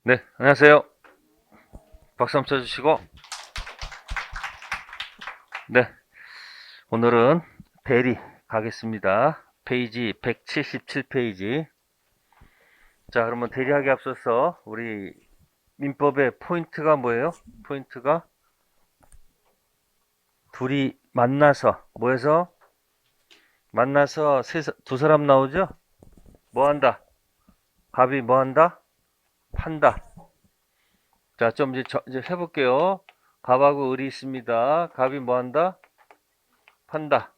네, 안녕하세요. 박수 한번 쳐주시고. 네, 오늘은 대리 가겠습니다. 페이지 177페이지. 자, 그러면 대리하기 앞서서 우리 민법의 포인트가 뭐예요? 포인트가 둘이 만나서, 뭐해서? 만나서 두 사람 나오죠? 뭐 한다? 갑이 뭐 한다? 판다. 자, 좀 이제 해볼게요. 갑하고 을이 있습니다. 갑이 뭐 한다? 판다.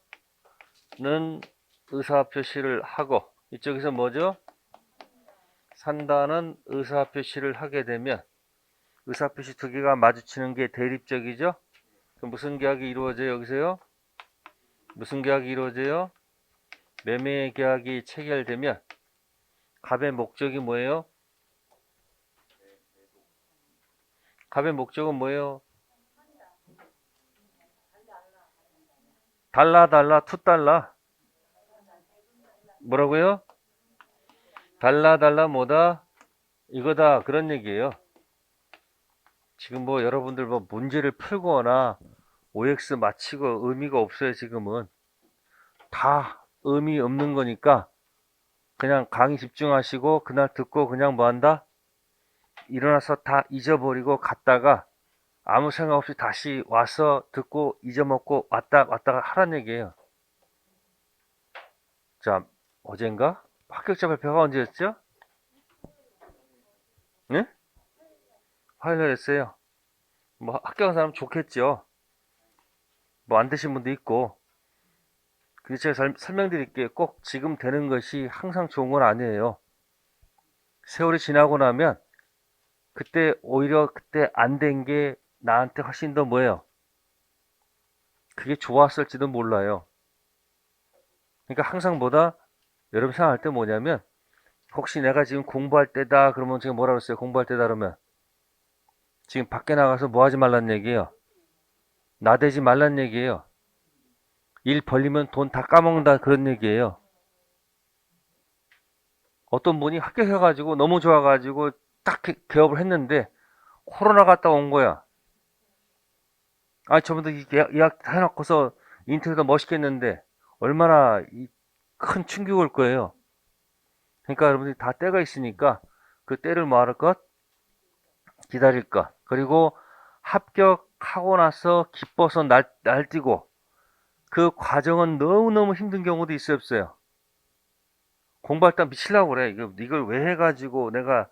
는 의사표시를 하고, 이쪽에서 뭐죠? 산다는 의사표시를 하게 되면 의사표시 두 개가 마주치는 게 대립적이죠? 그럼 무슨 계약이 이루어져요? 여기서요? 무슨 계약이 이루어져요? 매매 계약이 체결되면 갑의 목적이 뭐예요? 갑의 목적은 뭐예요? 달라 $2. 뭐라고요? 달라 뭐다? 이거다, 그런 얘기예요. 지금 뭐 여러분들 뭐 문제를 풀거나 OX 마치고 의미가 없어요. 지금은 다 의미 없는 거니까 그냥 강의 집중하시고 그날 듣고 그냥 뭐 한다? 일어나서 다 잊어버리고 갔다가 아무 생각 없이 다시 와서 듣고 잊어먹고 왔다가 하란 얘기예요. 자, 어젠가? 합격자 발표가 언제였죠? 네? 화요일에 했어요. 뭐 합격한 사람 좋겠죠. 뭐 안 되신 분도 있고. 근데 제가 설명드릴게요. 꼭 지금 되는 것이 항상 좋은 건 아니에요. 세월이 지나고 나면 그때 오히려 그때 안 된 게 나한테 훨씬 더 뭐예요? 그게 좋았을지도 몰라요. 그러니까 항상 뭐다? 여러분 생각할 때 뭐냐면 혹시 내가 지금 공부할 때다 그러면 제가 뭐라 그랬어요? 공부할 때다 그러면 지금 밖에 나가서 뭐 하지 말란 얘기예요? 나대지 말란 얘기예요. 일 벌리면 돈 다 까먹는다 그런 얘기예요. 어떤 분이 합격해가지고 너무 좋아가지고 딱 개업을 했는데 코로나 갔다 온 거야. 아, 저분들 예약 해놓고서 인터뷰도 멋있겠는데 얼마나 큰 충격일 거예요. 그러니까 여러분들이 다 때가 있으니까 그 때를 뭐 할 것? 기다릴 것. 그리고 합격하고 나서 기뻐서 날뛰고 그 과정은 너무너무 힘든 경우도 있어요, 없어요? 공부할 때 미치려고 그래. 이걸 왜 해가지고 내가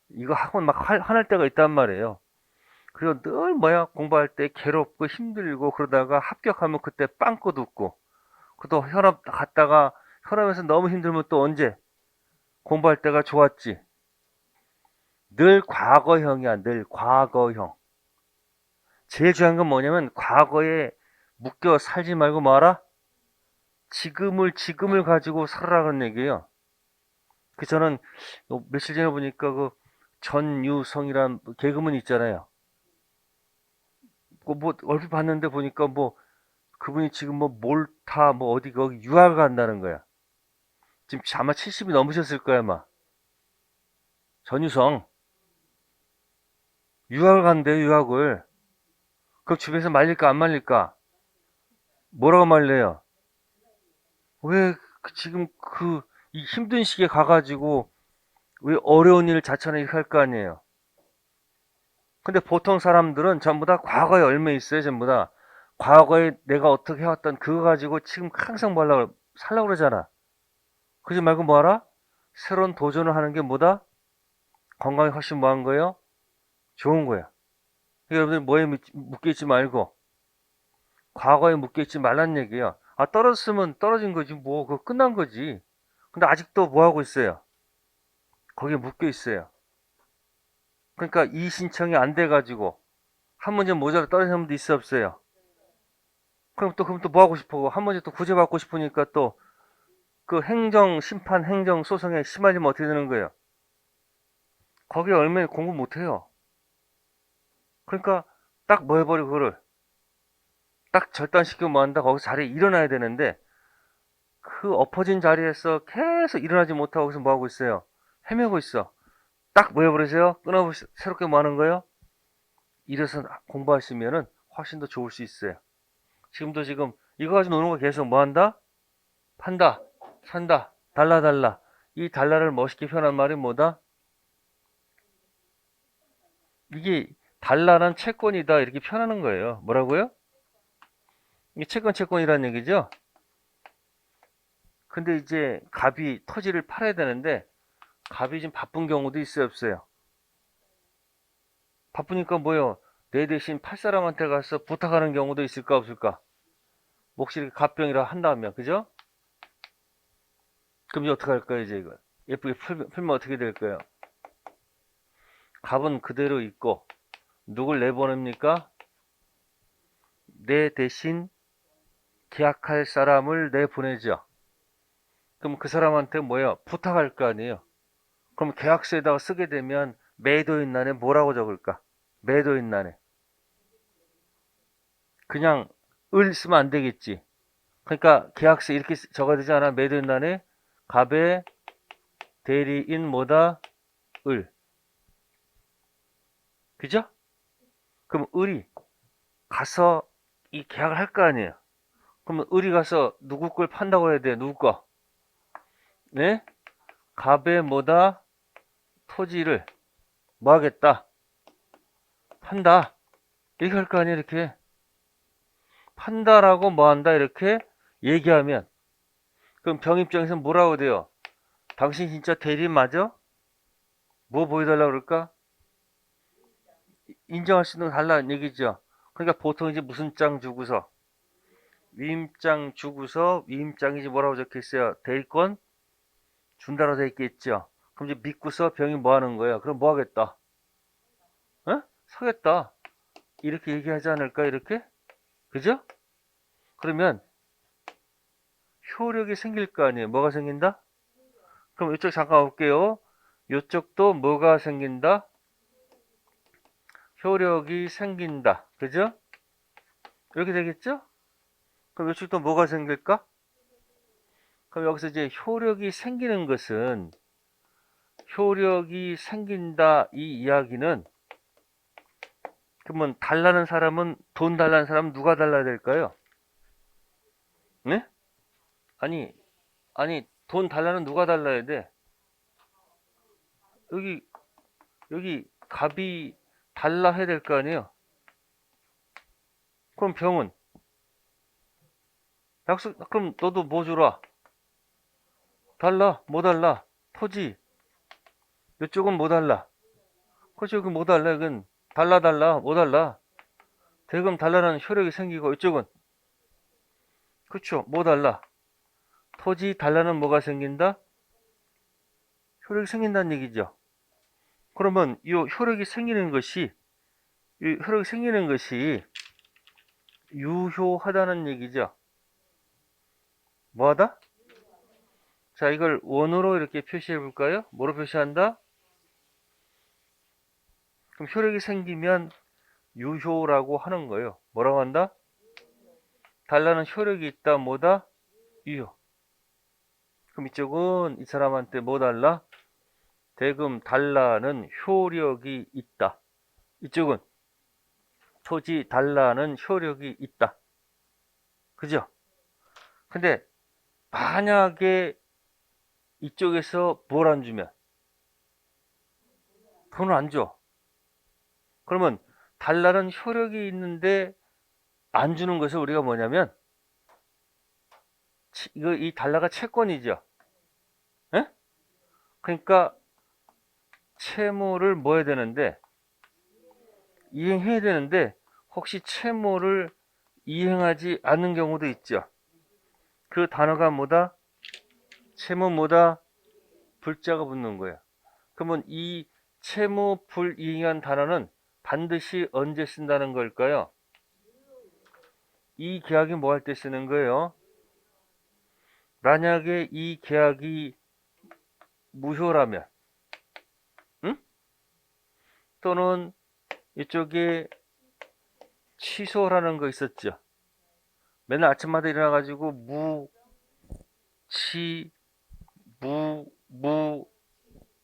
이거 하고 막 화날 때가 있단 말이에요. 그리고 늘 뭐야, 공부할 때 괴롭고 힘들고 그러다가 합격하면 그때 빵긋 웃고 또 혈압 갔다가 혈압에서 너무 힘들면 또 언제 공부할 때가 좋았지. 늘 과거형이야. 늘 과거형. 제일 중요한 건 뭐냐면 과거에 묶여 살지 말고 뭐하라? 지금을 가지고 살아라는 얘기예요. 그 저는 며칠 전에 보니까 그 전유성이란 개그맨 있잖아요. 뭐 얼핏 봤는데 보니까 뭐 그분이 지금 뭐 몰타 뭐 어디 거기 유학을 간다는 거야. 지금 아마 70이 넘으셨을 거야 아마. 전유성 유학을 간대요, 유학을. 그럼 주변에서 말릴까 안 말릴까? 뭐라고 말려요? 왜 지금 이 힘든 시기에 가가지고 왜 어려운 일을 자처하게 할 거 아니에요? 근데 보통 사람들은 전부 다 과거에 얽매 있어요, 전부 다. 과거에 내가 어떻게 해왔던 그거 가지고 지금 항상 살라고 그러잖아. 그러지 말고 뭐하라? 새로운 도전을 하는 게 뭐다? 건강에 훨씬 뭐한 거예요? 좋은 거야. 그러니까 여러분들 뭐에 묶여있지 말고 과거에 묶여있지 말란 얘기예요. 아, 떨어졌으면 떨어진 거지 뭐 그거 끝난 거지. 근데 아직도 뭐 하고 있어요? 거기에 묶여있어요. 그러니까 이 신청이 안 돼가지고 한 문제 모자로 떨어진 사람도 있어 없어요? 그럼 또 뭐 하고 싶어? 한 문제 또 구제받고 싶으니까 또 그 행정 심판 행정 소송에 심하지면 어떻게 되는 거예요? 거기에 얼마나 공부 못 해요. 그러니까 딱 뭐 해버리고 그걸 딱 절단시키고 뭐 한다. 거기서 자리에 일어나야 되는데 그 엎어진 자리에서 계속 일어나지 못하고 거기서 뭐 하고 있어요? 헤매고 있어. 딱 뭐 해버리세요? 새롭게 뭐 하는 거예요? 이래서 공부하시면은 훨씬 더 좋을 수 있어요. 지금 이거 가지고 노는 거 계속 뭐 한다? 판다, 산다, 달라. 이 달라를 멋있게 표현한 말이 뭐다? 이게 달라는 채권이다 이렇게 표현하는 거예요. 뭐라고요? 이게 채권이라는 얘기죠. 근데 이제 갑이 토지를 팔아야 되는데 갑이 지금 바쁜 경우도 있어요, 없어요? 바쁘니까 뭐요? 내 대신 팔 사람한테 가서 부탁하는 경우도 있을까 없을까? 몫이 이렇게 갑병이라 한다면, 그죠? 그럼 이제 어떻게 할까요, 이제 이걸? 예쁘게 풀면 어떻게 될까요? 갑은 그대로 있고, 누굴 내보냅니까? 내 대신 계약할 사람을 내보내죠. 그럼 그 사람한테 뭐예요? 부탁할 거 아니에요? 그럼 계약서에다가 쓰게 되면 매도인란에 뭐라고 적을까? 매도인란에. 그냥 을 쓰면 안 되겠지. 그러니까 계약서 이렇게 적어야 되지 않아? 매도인란에 갑의 대리인 뭐다? 을. 그죠? 그럼 을이 가서 이 계약을 할 거 아니에요. 그러면 을이 가서 누구 걸 판다고 해야 돼? 누구 거? 네? 갑의 뭐다? 토지를 뭐 하겠다? 판다. 이렇게 할 거 아니에요, 이렇게. 판다라고 뭐 한다, 이렇게 얘기하면. 그럼 병 입장에서는 뭐라고 돼요? 당신 진짜 대리인 맞아? 뭐 보여달라고 그럴까? 인정할 수 있는 거 달라는 얘기죠. 그러니까 보통 이제 무슨 장 주고서, 위임장 주고서, 위임장이 이제 뭐라고 적혀 있어요? 대리권 준다로 돼 있겠죠. 그럼 이제 믿고서 병이 뭐 하는 거예요? 그럼 뭐 하겠다? 어? 서겠다. 이렇게 얘기하지 않을까, 이렇게? 그죠? 그러면 효력이 생길 거 아니에요. 뭐가 생긴다? 그럼 이쪽 잠깐 볼게요. 이쪽도 뭐가 생긴다? 효력이 생긴다. 그죠? 이렇게 되겠죠? 그럼 이쪽도 뭐가 생길까? 그럼 여기서 이제 효력이 생기는 것은 효력이 생긴다 이 이야기는 그러면 달라는 사람은 돈 달라는 사람은 누가 달라야 될까요? 네? 아니 돈 달라는 누가 달라야 돼? 여기 갑이 달라 해야 될 거 아니에요? 그럼 병은 약속 그럼 너도 뭐 주라? 달라 뭐 달라? 토지 이쪽은 뭐 달라? 그렇지 여기 뭐 달라? 이건 달라 뭐 달라? 대금 달라는 효력이 생기고 이쪽은 그렇죠 뭐 달라? 토지 달라는 뭐가 생긴다? 효력이 생긴다는 얘기죠. 그러면 이 효력이 생기는 것이 유효하다는 얘기죠. 뭐하다? 자, 이걸 원으로 이렇게 표시해 볼까요? 뭐로 표시한다? 그럼 효력이 생기면 유효라고 하는 거예요. 뭐라고 한다? 달라는 효력이 있다, 뭐다? 유효. 그럼 이쪽은 이 사람한테 뭐 달라? 대금 달라는 효력이 있다. 이쪽은 토지 달라는 효력이 있다. 그죠? 근데 만약에 이쪽에서 뭘 안 주면 돈을 안 줘. 그러면 달라는 효력이 있는데 안 주는 것을 우리가 뭐냐면 이 달러가 채권이죠. 에? 그러니까 채무를 뭐 해야 되는데 이행해야 되는데 혹시 채무를 이행하지 않는 경우도 있죠. 그 단어가 뭐다? 채무 뭐다? 불자가 붙는 거예요. 그러면 이 채무 불이행한 단어는 반드시 언제 쓴다는 걸까요? 이 계약이 뭐 할 때 쓰는 거예요? 만약에 이 계약이 무효라면, 응? 또는 이쪽에 취소라는 거 있었죠. 맨날 아침마다 일어나가지고 치, 무,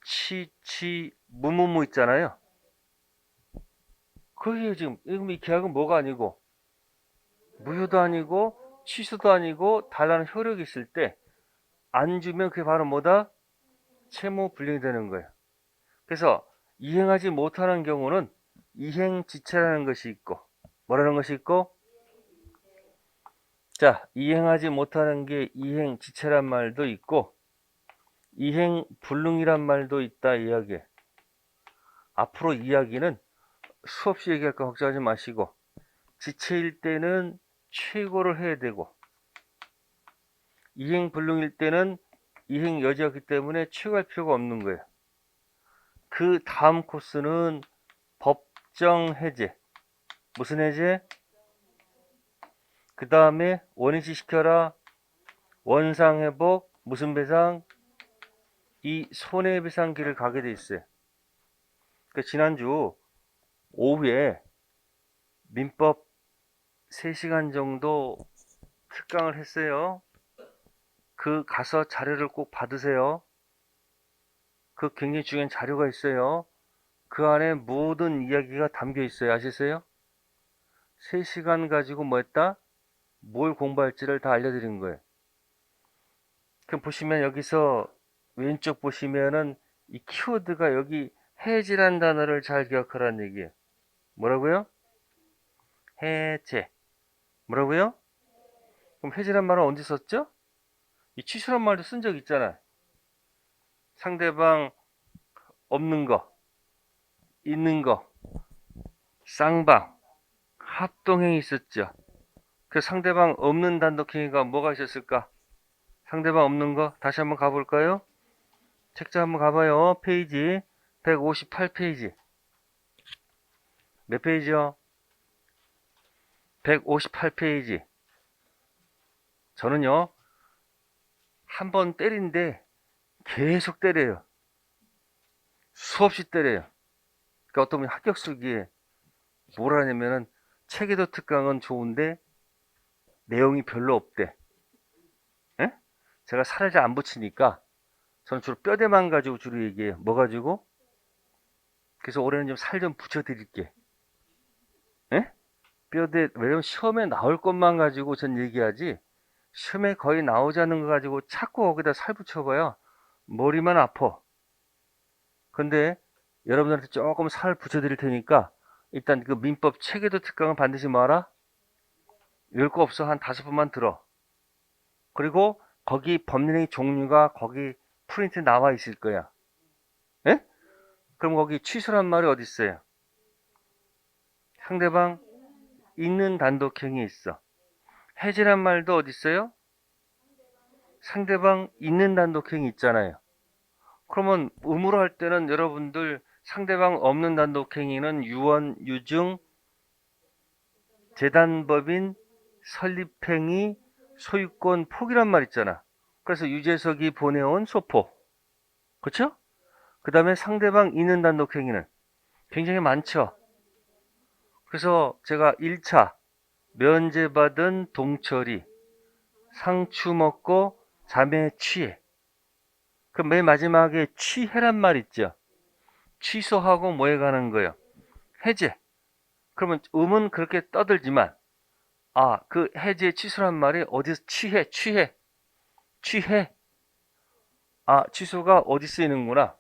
치, 무무무 있잖아요. 그게 지금 이 계약은 뭐가 아니고 무효도 아니고 취소도 아니고 달라는 효력이 있을 때 안 주면 그게 바로 뭐다? 채무 불이행이 되는 거예요. 그래서 이행하지 못하는 경우는 이행지체라는 것이 있고 뭐라는 것이 있고 자 이행하지 못하는 게 이행지체란 말도 있고 이행불능이란 말도 있다 이야기에 앞으로 이야기는 수없이 얘기할까 걱정하지 마시고 지체일 때는 최고를 해야 되고 이행불능일 때는 이행 여지였기 때문에 최고할 필요가 없는 거예요. 그 다음 코스는 법정 해제. 무슨 해제? 그 다음에 원위치 시켜라. 원상회복. 무슨 배상? 이 손해배상기를 가게 돼 있어요. 그 지난주 오후에 민법 3시간 정도 특강을 했어요. 그 가서 자료를 꼭 받으세요. 그 굉장히 중요한 자료가 있어요. 그 안에 모든 이야기가 담겨 있어요. 아시세요? 3시간 가지고 뭐 했다? 뭘 공부할지를 다 알려드린 거예요. 그럼 보시면 여기서 왼쪽 보시면은 이 키워드가 여기 해지란 단어를 잘 기억하라는 얘기예요. 뭐라고요? 해제. 뭐라고요? 그럼 해지란 말은 언제 썼죠? 이 취소란 말도 쓴 적 있잖아. 상대방 없는 거, 있는 거, 쌍방, 합동행위 있었죠. 그 상대방 없는 단독행위가 뭐가 있었을까? 상대방 없는 거 다시 한번 가볼까요? 책자 한번 가봐요. 페이지 158페이지. 몇 페이지요? 158페이지. 저는요, 한 번 때린데 계속 때려요. 수없이 때려요. 그러니까 어떤 분이 합격 쓰기에 뭘 하냐면은 체계도 특강은 좋은데 내용이 별로 없대. 에? 제가 살을 잘 안 붙이니까 저는 주로 뼈대만 가지고 주로 얘기해요. 뭐 가지고? 그래서 올해는 좀 살 좀 붙여드릴게. 에? 뼈대, 왜냐면 시험에 나올 것만 가지고 전 얘기하지, 시험에 거의 나오지 않는 거 가지고 자꾸 거기다 살 붙여봐요. 머리만 아파. 근데 여러분들한테 조금 살 붙여드릴 테니까 일단 그 민법 체계도 특강은 반드시 뭐하라? 외울 거 없어. 한 5번만 들어. 그리고 거기 법률의 종류가 거기 프린트 나와 있을 거야. 예? 그럼 거기 취소란 말이 어디 있어요? 상대방 있는 단독행위 있어. 해지란 말도 어디 있어요? 상대방 있는 단독행위 있잖아요. 그러면 의무로 할 때는 여러분들 상대방 없는 단독행위는 유언, 유증, 재단법인, 설립행위, 소유권 포기란 말 있잖아. 그래서 유재석이 보내온 소포. 그렇죠? 그 다음에 상대방 있는 단독행위는 굉장히 많죠. 그래서 제가 1차 면제받은 동철이 상추 먹고 잠에 취해. 그 맨 마지막에 취해란 말 있죠. 취소하고 뭐에 가는 거예요? 해제. 그러면 음은 그렇게 떠들지만 그 해제 취소란 말이 어디서 취해. 취소가 어디 쓰이는구나.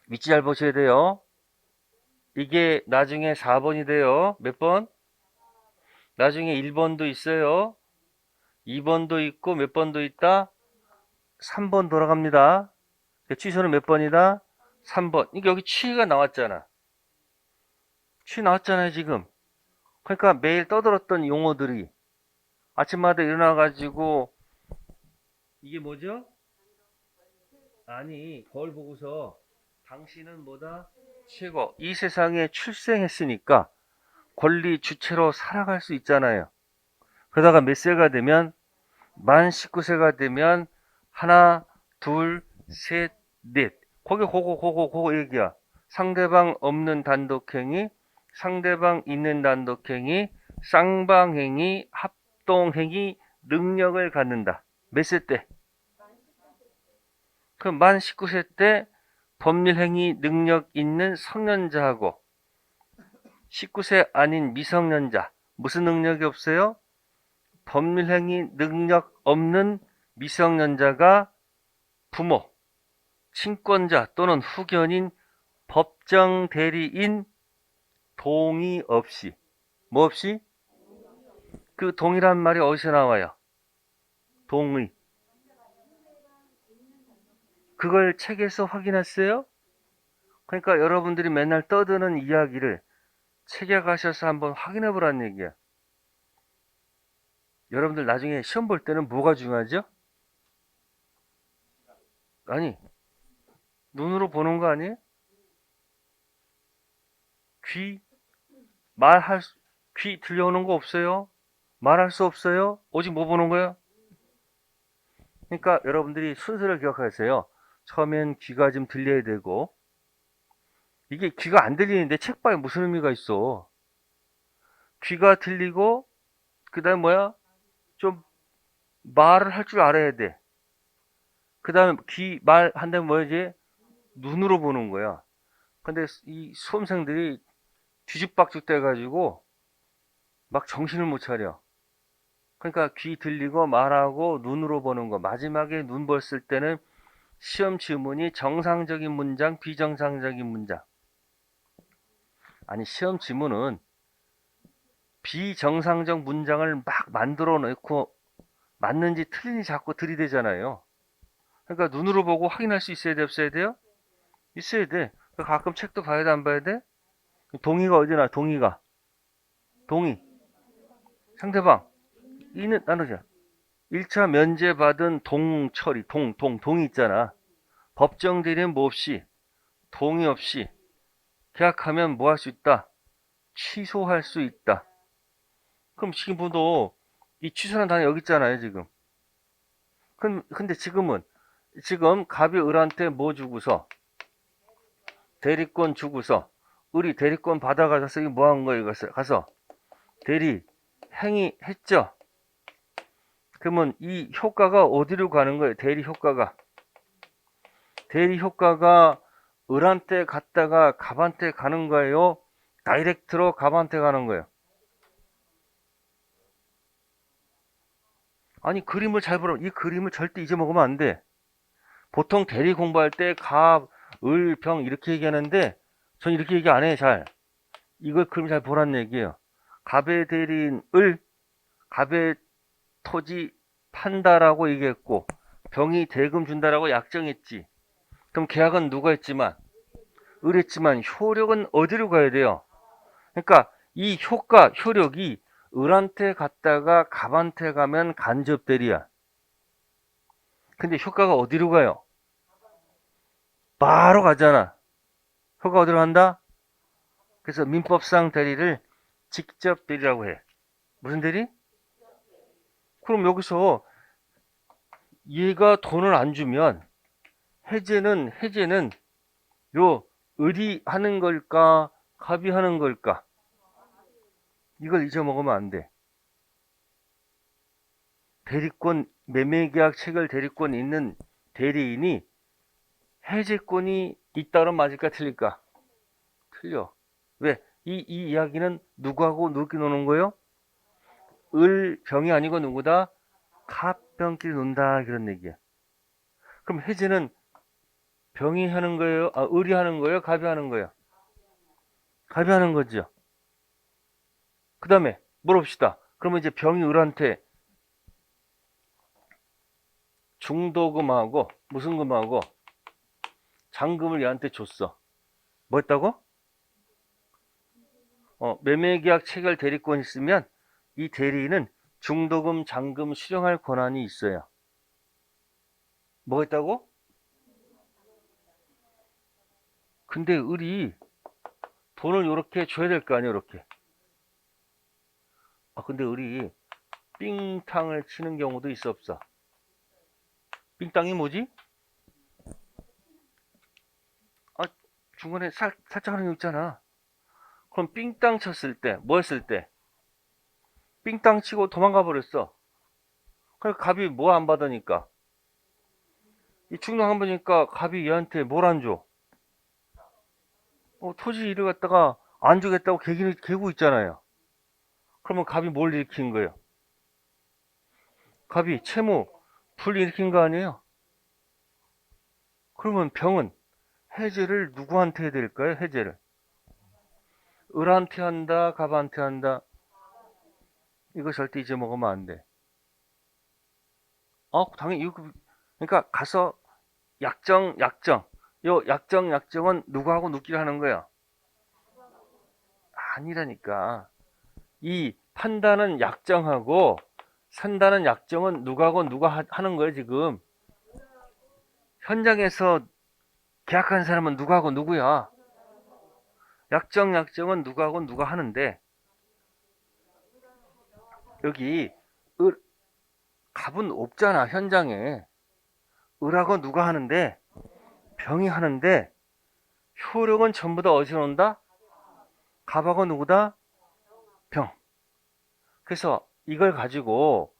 위치 잘 보셔야 돼요. 이게 나중에 4번이 돼요. 몇 번? 나중에 1번도 있어요. 2번도 있고 몇 번도 있다? 3번 돌아갑니다. 취소는 몇 번이다? 3번. 이게 여기 취가 나왔잖아. 취 나왔잖아요, 지금. 그러니까 매일 떠들었던 용어들이 아침마다 일어나가지고 이게 뭐죠? 아니, 거울 보고서 당신은 뭐다? 최고. 이 세상에 출생했으니까 권리 주체로 살아갈 수 있잖아요. 그러다가 몇 세가 되면 만 19세가 되면 하나, 둘, 셋, 넷. 거기 그거 얘기야. 상대방 없는 단독행위, 상대방 있는 단독행위, 쌍방행위, 합동행위, 능력을 갖는다. 몇 세 때? 그럼 만 19세 때 법률행위 능력 있는 성년자하고 19세 아닌 미성년자. 무슨 능력이 없어요? 법률행위 능력 없는 미성년자가 부모, 친권자 또는 후견인, 법정 대리인 동의 없이. 뭐 없이? 그 동의란 말이 어디서 나와요? 동의. 그걸 책에서 확인했어요? 그러니까 여러분들이 맨날 떠드는 이야기를 책에 가셔서 한번 확인해 보라는 얘기야. 여러분들 나중에 시험 볼 때는 뭐가 중요하죠? 아니, 눈으로 보는 거 아니에요? 귀, 귀 들려오는 거 없어요? 말할 수 없어요? 오직 뭐 보는 거야? 그러니까 여러분들이 순서를 기억하세요. 처음엔 귀가 좀 들려야 되고, 이게 귀가 안 들리는데 책 봐요. 무슨 의미가 있어? 귀가 들리고, 그 다음에 뭐야? 좀 말을 할 줄 알아야 돼. 그 다음에 말 한다면 뭐야지? 눈으로 보는 거야. 근데 이 수험생들이 뒤죽박죽 돼가지고 막 정신을 못 차려. 그러니까 귀 들리고 말하고 눈으로 보는 거. 마지막에 눈 봤을 때는 시험 지문이 정상적인 문장, 비정상적인 문장. 아니, 시험 지문은 비정상적 문장을 막 만들어 놓고 맞는지 틀린지 자꾸 들이대잖아요. 그러니까 눈으로 보고 확인할 수 있어야 돼, 없어야 돼요? 있어야 돼. 가끔 책도 봐야 돼, 안 봐야 돼? 동의가 어디나, 동의가. 동의. 상대방. 이는 나누자. 1차 면제받은 동처리, 동의 있잖아. 법정 대리는 뭐 없이, 동의 없이 계약하면 뭐 할 수 있다? 취소할 수 있다. 그럼 지금 보도 이 취소라는 단어 여기 있잖아요, 지금. 근데 지금 갑이 을한테 뭐 주고서, 대리권 주고서, 을이 대리권 받아가서 이게 뭐 한 거예요, 이것을? 가서, 대리, 행위했죠? 그러면 이 효과가 어디로 가는 거예요? 대리 효과가. 대리 효과가 을한테 갔다가 갑한테 가는 거예요? 다이렉트로 갑한테 가는 거예요? 아니, 그림을 잘 보라. 이 그림을 절대 잊어먹으면 안 돼. 보통 대리 공부할 때 갑, 을, 병 이렇게 얘기하는데 전 이렇게 얘기 안 해, 잘. 이걸 그림 잘 보라는 얘기예요. 갑의 대리인 을, 갑의 토지 판다라고 얘기했고 병이 대금 준다라고 약정했지. 그럼 계약은 누가 했지만? 을 했지만 효력은 어디로 가야 돼요? 그러니까 이 효력이 을한테 갔다가 갑한테 가면 간접 대리야. 근데 효과가 어디로 가요? 바로 가잖아. 효과 어디로 간다? 그래서 민법상 대리를 직접 대리라고 해. 무슨 대리? 그럼 여기서 얘가 돈을 안 주면 해제는 요 을이 하는 걸까? 갑이 하는 걸까? 이걸 잊어먹으면 안 돼. 대리권, 매매계약 체결 대리권 있는 대리인이 해제권이 있다면 맞을까 틀릴까? 틀려. 왜? 이 이야기는 누구하고 누구끼리 노는 거예요? 을, 병이 아니고 누구다? 갑병끼리 논다 그런 얘기야. 그럼 해제는 병이 하는 거예요? 을이 하는 거예요? 갑이 하는 거예요? 갑이 하는 거죠. 그 다음에 물어봅시다. 그러면 이제 병이 을한테 중도금하고 무슨 금하고 잔금을 얘한테 줬어. 뭐 했다고? 매매계약 체결 대리권 있으면 이 대리인은 중도금, 잔금 수령할 권한이 있어요. 뭐 했다고? 근데 을이 돈을 이렇게 줘야 될 거 아니야, 이렇게. 근데 을이 삥탕을 치는 경우도 있어, 없어? 삥땅이 뭐지? 중간에 살짝 하는 거 있잖아. 그럼 삥땅 쳤을 때, 뭐 했을 때? 삥땅 치고 도망가 버렸어. 그래, 갑이 뭐 안 받으니까. 이 충동 한 번이니까 갑이 얘한테 뭘 안 줘? 토지 일을 갖다가 안 주겠다고 개고 있잖아요. 그러면 갑이 뭘 일으킨 거예요? 갑이 채무, 불 일으킨 거 아니에요? 그러면 병은 해제를 누구한테 해야 될까요? 해제를. 을한테 한다, 갑한테 한다. 이거 절대 잊어먹으면 안 돼. 당연히, 그러니까 가서 약정. 요 약정은 누구하고 누끼를 하는 거야? 아니라니까. 이 판다는 약정하고 산다는 약정은 누구하고 누가 하는 거예요, 지금. 현장에서 계약한 사람은 누구하고 누구야? 약정은 누구하고 누가 하는데, 여기 을, 갑은 없잖아, 현장에. 을하고 누가 하는데, 병이 하는데, 효력은 전부 다 어디서 온다? 갑하고 누구다? 병. 그래서 이걸 가지고,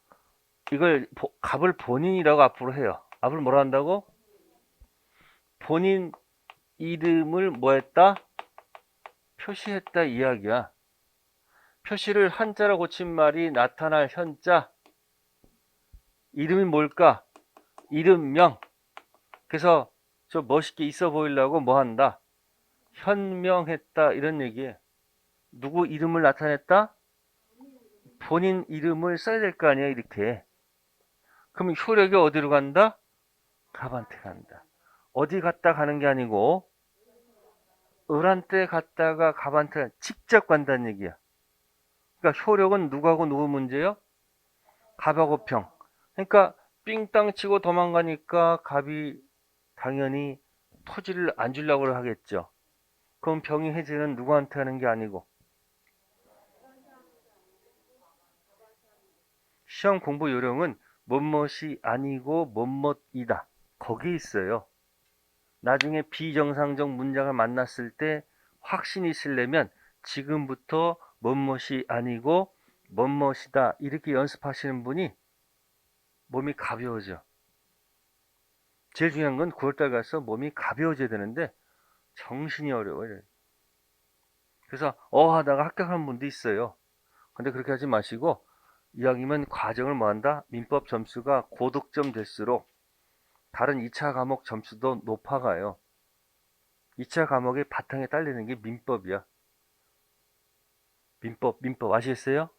갑을 본인이라고 앞으로 해요. 앞으로 뭐라 한다고? 본인 이름을 뭐 했다? 표시했다 이야기야. 표시를 한자로 고친 말이 나타날 현자. 이름이 뭘까? 이름명. 그래서 좀 멋있게 있어 보이려고 뭐 한다? 현명했다 이런 얘기에 누구 이름을 나타냈다? 본인 이름을 써야 될 거 아니야 이렇게. 그럼 효력이 어디로 간다? 갑한테 간다. 어디 갔다 가는 게 아니고 을한테 갔다가 갑한테 직접 간다는 얘기야. 그러니까 효력은 누구하고 누구 문제요? 갑하고 병. 그러니까 삥땅 치고 도망가니까 갑이 당연히 토지를 안 주려고 하겠죠. 그럼 병이 해제는 누구한테 하는 게 아니고. 시험 공부 요령은 뭐뭇이 아니고 뭐뭇이다. 거기 있어요. 나중에 비정상적 문장을 만났을 때 확신이 있으려면 지금부터 뭐뭇이 아니고 뭐뭇이다 이렇게 연습하시는 분이 몸이 가벼워져. 제일 중요한 건 9월달 가서 몸이 가벼워져야 되는데 정신이 어려워요. 그래서 하다가 합격한 분도 있어요. 근데 그렇게 하지 마시고 이왕이면 과정을 뭐한다? 민법 점수가 고득점 될수록 다른 2차 과목 점수도 높아가요. 2차 과목의 바탕에 딸리는 게 민법이야. 민법 아시겠어요?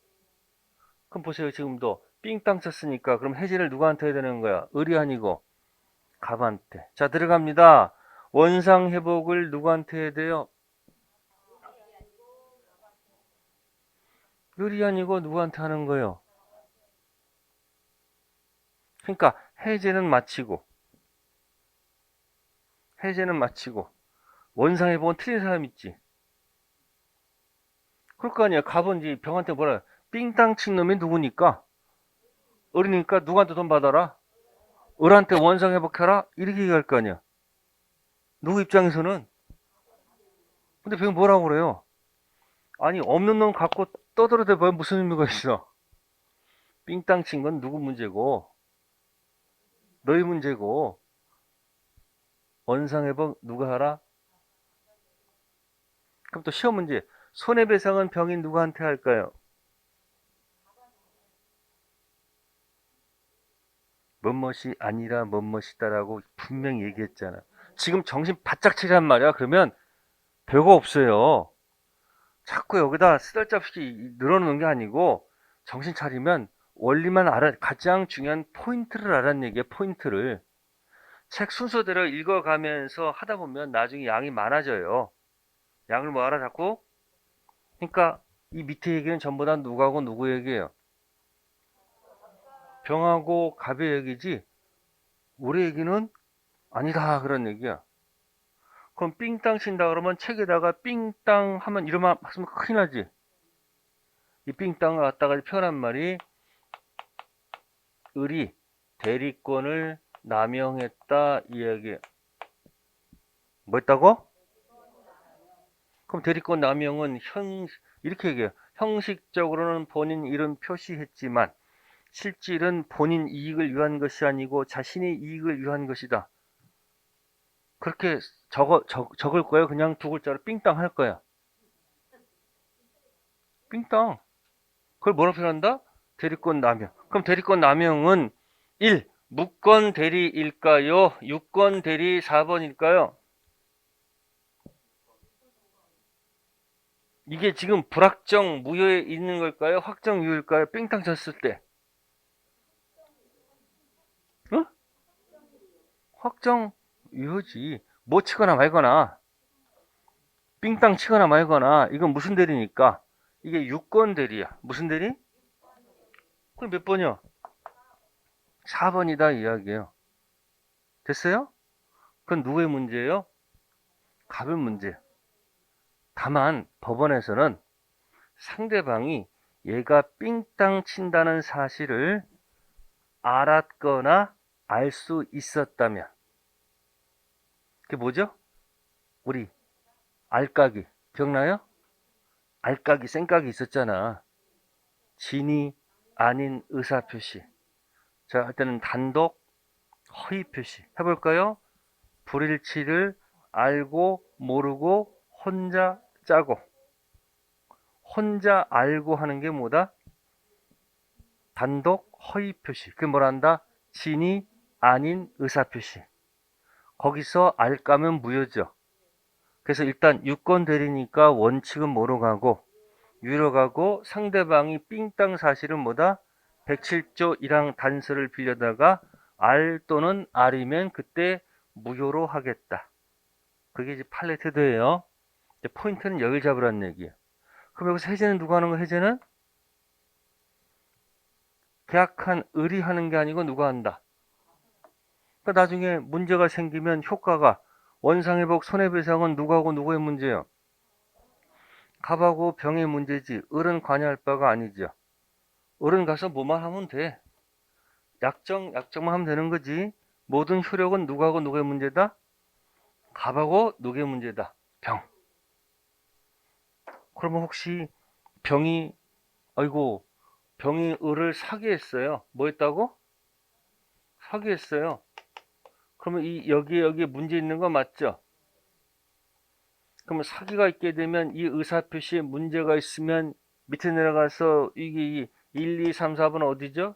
그럼 보세요. 지금도 삥땅 쳤으니까 그럼 해제를 누구한테 해야 되는 거야? 을이 아니고 갑한테. 자, 들어갑니다. 원상 회복을 누구한테 해야 돼요? 을이 아니고 누구한테 하는 거예요? 그러니까 해제는 마치고 원상 회복은 틀린 사람 있지. 그럴 거 아니야. 갑은 이제 병한테 뭐라 삥땅 친 놈이 누구니까? 을이니까 누구한테 돈 받아라? 을한테 원상 회복해라? 이렇게 얘기할 거 아니야. 누구 입장에서는. 근데 병이 뭐라고 그래요? 아니 없는 놈 갖고 떠들어대봐야 무슨 의미가 있어. 삥땅 친 건 누구 문제고 너희 문제고 원상 회복 누가 하라? 그럼 또 시험 문제. 손해배상은 병인 누구한테 할까요? 뭐뭇이 아니라 뭐뭇이다라고 분명히 얘기했잖아. 지금 정신 바짝 차리란 말이야. 그러면 별거 없어요. 자꾸 여기다 쓰달잡기 늘어놓는 게 아니고 정신 차리면 원리만 알아. 가장 중요한 포인트를 알아는 얘기야. 포인트를. 책 순서대로 읽어가면서 하다 보면 나중에 양이 많아져요. 양을 뭐 알아 자꾸? 그러니까 이 밑에 얘기는 전부 다 누구하고 누구 얘기예요? 병하고 갑의 얘기지 우리 얘기는 아니다 그런 얘기야. 그럼 삥땅 친다 그러면 책에다가 삥땅 하면 이러면 하면 큰일 나지. 이 삥땅을 갖다가 표현한 말이 을이 대리권을 남용했다 이 얘기. 뭐 했다고? 그럼 대리권 남용은 이렇게 얘기해요. 형식적으로는 본인 이름 표시했지만 실질은 본인 이익을 위한 것이 아니고 자신의 이익을 위한 것이다. 그렇게 적을 거예요? 그냥 두 글자로 삥땅 할 거야? 삥땅. 그걸 뭐라 표현한다? 대리권 남용. 그럼 대리권 남용은 1. 무권 대리일까요? 유권 대리 4번일까요? 이게 지금 불확정 무효에 있는 걸까요? 확정 유효일까요? 삥땅 쳤을 때. 어? 확정 유효지. 뭐 치거나 말거나, 삥땅 치거나 말거나, 이건 무슨 대리니까? 이게 유권 대리야. 무슨 대리? 그럼 몇 번이요? 4번이다 이야기예요. 됐어요? 그건 누구의 문제예요? 갑의 문제. 다만 법원에서는 상대방이 얘가 삥땅 친다는 사실을 알았거나 알 수 있었다면, 그게 뭐죠? 우리 알까기 기억나요? 알까기 쌩까기 있었잖아. 진이 아닌 의사표시. 자, 할 때는 단독 허위표시 해볼까요? 불일치를 알고 모르고 혼자 짜고, 혼자 알고 하는 게 뭐다? 단독 허위표시. 그게 뭐란다? 진이 아닌 의사표시. 거기서 알까면 무효죠. 그래서 일단 유권 대리니까 원칙은 뭐로 가고, 유로 가고, 상대방이 삥땅 사실은 뭐다? 107조 1항 단서를 빌려다가 알 또는 알이면 그때 무효로 하겠다. 그게 이제 판례 태도예요. 포인트는 여길 잡으라는 얘기예요. 그럼 여기서 해제는 누가 하는 거야? 해제는 계약한 을이 하는 게 아니고 누가 한다? 그러니까 나중에 문제가 생기면 효과가 원상회복 손해배상은 누구하고 누구의 문제예요? 갑하고 병의 문제지 을은 관여할 바가 아니죠. 을은 가서 뭐만 하면 돼. 약정만 하면 되는 거지. 모든 효력은 누구하고 누구의 문제다? 갑하고 누구의 문제다. 병. 그러면 혹시 병이 아이고 병이 을을 사기했어요. 뭐 했다고? 사기했어요. 그러면 이 여기에 문제 있는 거 맞죠? 그러면 사기가 있게 되면 이 의사표시에 문제가 있으면 밑에 내려가서 이게 1, 2, 3, 4번 어디죠?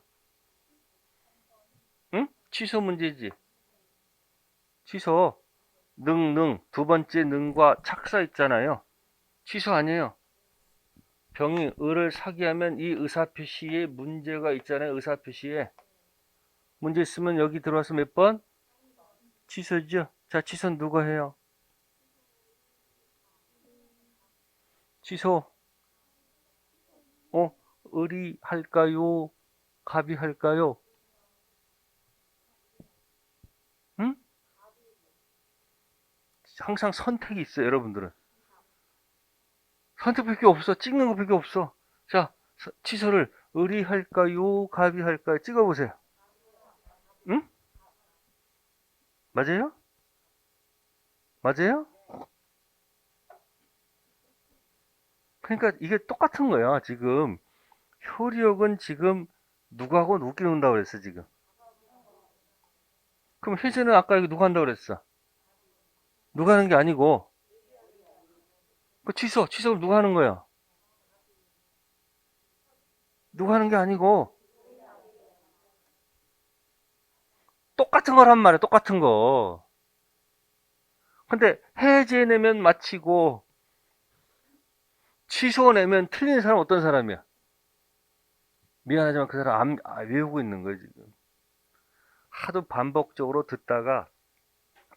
응? 취소 문제지. 취소. 두 번째 능과 착사 있잖아요. 취소 아니에요. 병이 을을 사기하면 이 의사표시에 문제가 있잖아요. 의사표시에. 문제 있으면 여기 들어와서 몇 번? 취소죠. 자, 취소는 누가 해요? 취소. 을이 할까요? 갑이 할까요? 응? 항상 선택이 있어요, 여러분들은. 선택밖에 없어. 찍는 것밖에 없어. 자, 취소를 을이 할까요? 갑이 할까요? 찍어보세요. 응? 맞아요? 맞아요? 그러니까 이게 똑같은 거야, 지금. 효력은 지금 누구하고 누구 논다고 그랬어, 지금. 그럼 해제는 아까 이거 누가 한다고 그랬어? 누가 하는 게 아니고, 그 취소를 누가 하는 거야? 누가 하는 게 아니고, 똑같은 걸 한 말이야, 똑같은 거. 근데 해제 내면 마치고, 취소 내면 틀린 사람 어떤 사람이야? 미안하지만 그 사람 외우고 있는 거예요, 지금. 하도 반복적으로 듣다가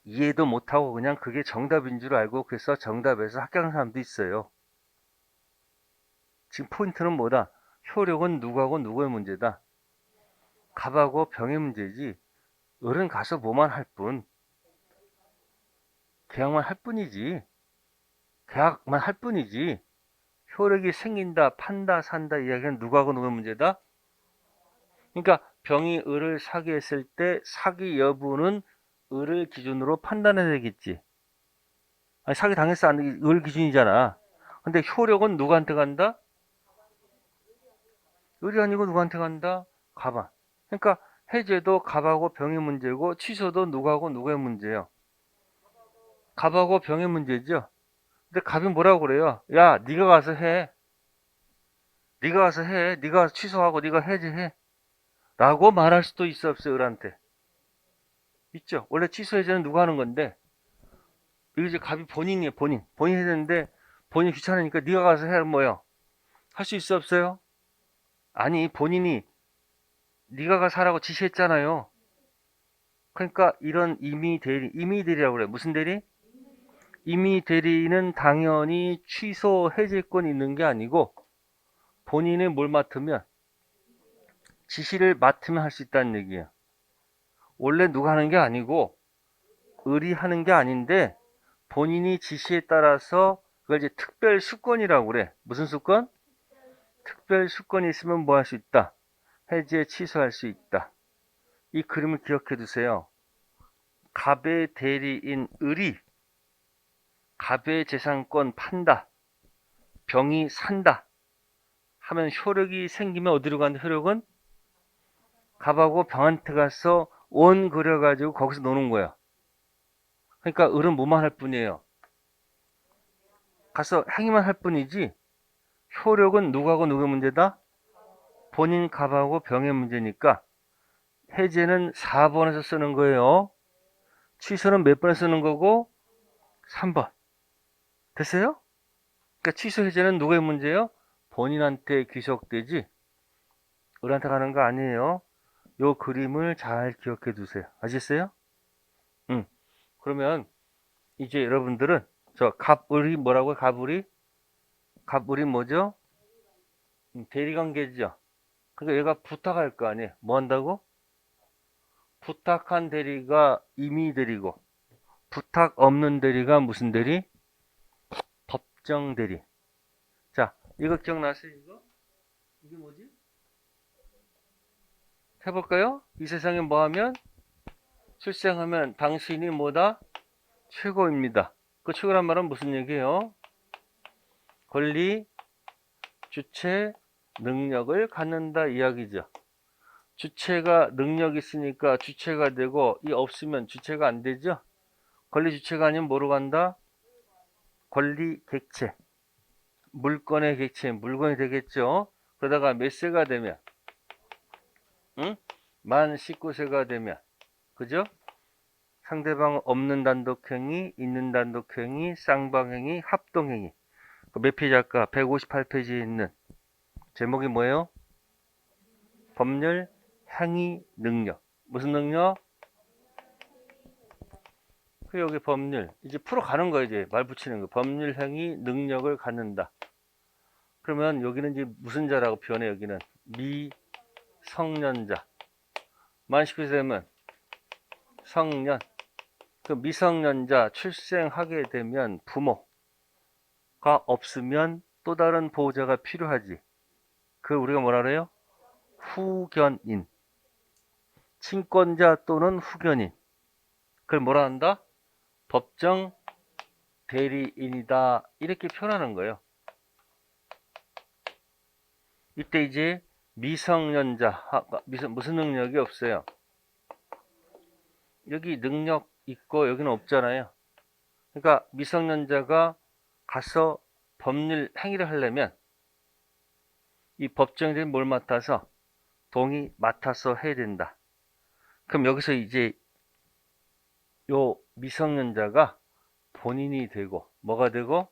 이해도 못하고 그냥 그게 정답인 줄 알고 그래서 정답에서 합격한 사람도 있어요. 지금 포인트는 뭐다? 효력은 누구하고 누구의 문제다? 갑하고 병의 문제지. 을은 가서 뭐만 할 뿐, 계약만 할 뿐이지. 계약만 할 뿐이지. 효력이 생긴다, 판다, 산다 이야기는 누구하고 누구의 문제다? 그러니까 병이 을을 사기했을 때 사기 여부는 을을 기준으로 판단해야 되겠지. 아니, 사기 당했어, 안 돼? 을 기준이잖아. 근데 효력은 누구한테 간다? 을이 아니고 누구한테 간다? 갑아. 그러니까 해제도 갑하고 병의 문제고 취소도 누구하고 누구의 문제예요. 갑하고 병의 문제죠. 근데 갑이 뭐라고 그래요? 야, 네가 가서 해. 네가 가서 해. 네가 가서 취소하고 네가 해제해. 라고 말할 수도 있어, 없어요, 을한테? 있죠. 원래 취소 해제는 누가 하는 건데, 이게 이제 갑이 본인이에요, 본인. 본인이 해야 되는데, 본인이 귀찮으니까 네가 가서 해, 뭐요? 할 수 있어, 없어요? 아니, 본인이 네가 가서 하라고 지시했잖아요. 그러니까 이런 임의 대리라고 그래. 무슨 대리? 임의 대리는 당연히 취소 해제권이 있는 게 아니고, 본인이 뭘 맡으면, 지시를 맡으면 할 수 있다는 얘기예요. 원래 누가 하는 게 아니고, 을이 하는 게 아닌데, 본인이 지시에 따라서 그걸 이제 특별 수권이라고 그래. 무슨 수권? 특별 수권이 있으면 뭐 할 수 있다? 해제 취소할 수 있다. 이 그림을 기억해 두세요. 갑의 대리인 을이 갑의 재산권 판다, 병이 산다 하면 효력이 생기면 어디로 간다? 효력은 갑하고 병한테 가서 원 그려가지고 거기서 노는 거야. 그러니까 을은 뭐만 할 뿐이에요. 가서 행위만 할 뿐이지 효력은 누구하고 누구의 문제다? 본인 갑하고 병의 문제니까 해제는 4번에서 쓰는 거예요. 취소는 몇 번에 쓰는 거고? 3번. 됐어요? 그러니까 취소 해제는 누구의 문제예요? 본인한테 귀속되지 을한테 가는 거 아니에요. 요 그림을 잘 기억해 두세요. 아시겠어요? 응. 그러면 이제 여러분들은 저 갑을이 뭐라고요? 갑을이 뭐죠? 대리관계죠. 그러니까 얘가 부탁할 거 아니에요. 뭐 한다고? 부탁한 대리가 임의 대리고 부탁 없는 대리가 무슨 대리? 법정 대리. 자, 이거 기억나세요? 이게 뭐지? 해볼까요? 이 세상에 뭐 하면? 출생하면 당신이 뭐다? 최고입니다. 그 최고란 말은 무슨 얘기예요? 권리, 주체, 능력을 갖는다 이야기죠. 주체가 능력 있으니까 주체가 되고 이 없으면 주체가 안 되죠. 권리 주체가 아니면 뭐로 간다? 권리 객체. 물건의 객체, 물건이 되겠죠. 그러다가 몇 세가 되면 응? 만 19세가 되면 그죠? 상대방 없는 단독행위, 있는 단독행위, 쌍방행위, 합동행위. 몇 페이지 할까? 158페이지에 있는 제목이 뭐예요? 법률 행위 능력. 무슨 능력? 그 여기 법률. 이제 풀어가는 거야, 이제. 말 붙이는 거. 법률 행위 능력을 갖는다. 그러면 여기는 이제 무슨 자라고 표현해, 여기는? 미성년자. 만 19세 되면 성년. 그 미성년자 출생하게 되면 부모가 없으면 또 다른 보호자가 필요하지. 그걸 우리가 뭐라 그래요? 후견인. 친권자 또는 후견인. 그걸 뭐라 한다? 법정 대리인이다. 이렇게 표현하는 거예요. 이때 이제 미성년자, 무슨 능력이 없어요. 여기 능력 있고 여기는 없잖아요. 그러니까 미성년자가 가서 법률 행위를 하려면 이 법정들이 뭘 맡아서 동의 맡아서 해야 된다. 그럼 여기서 이제 요 미성년자가 본인이 되고 뭐가 되고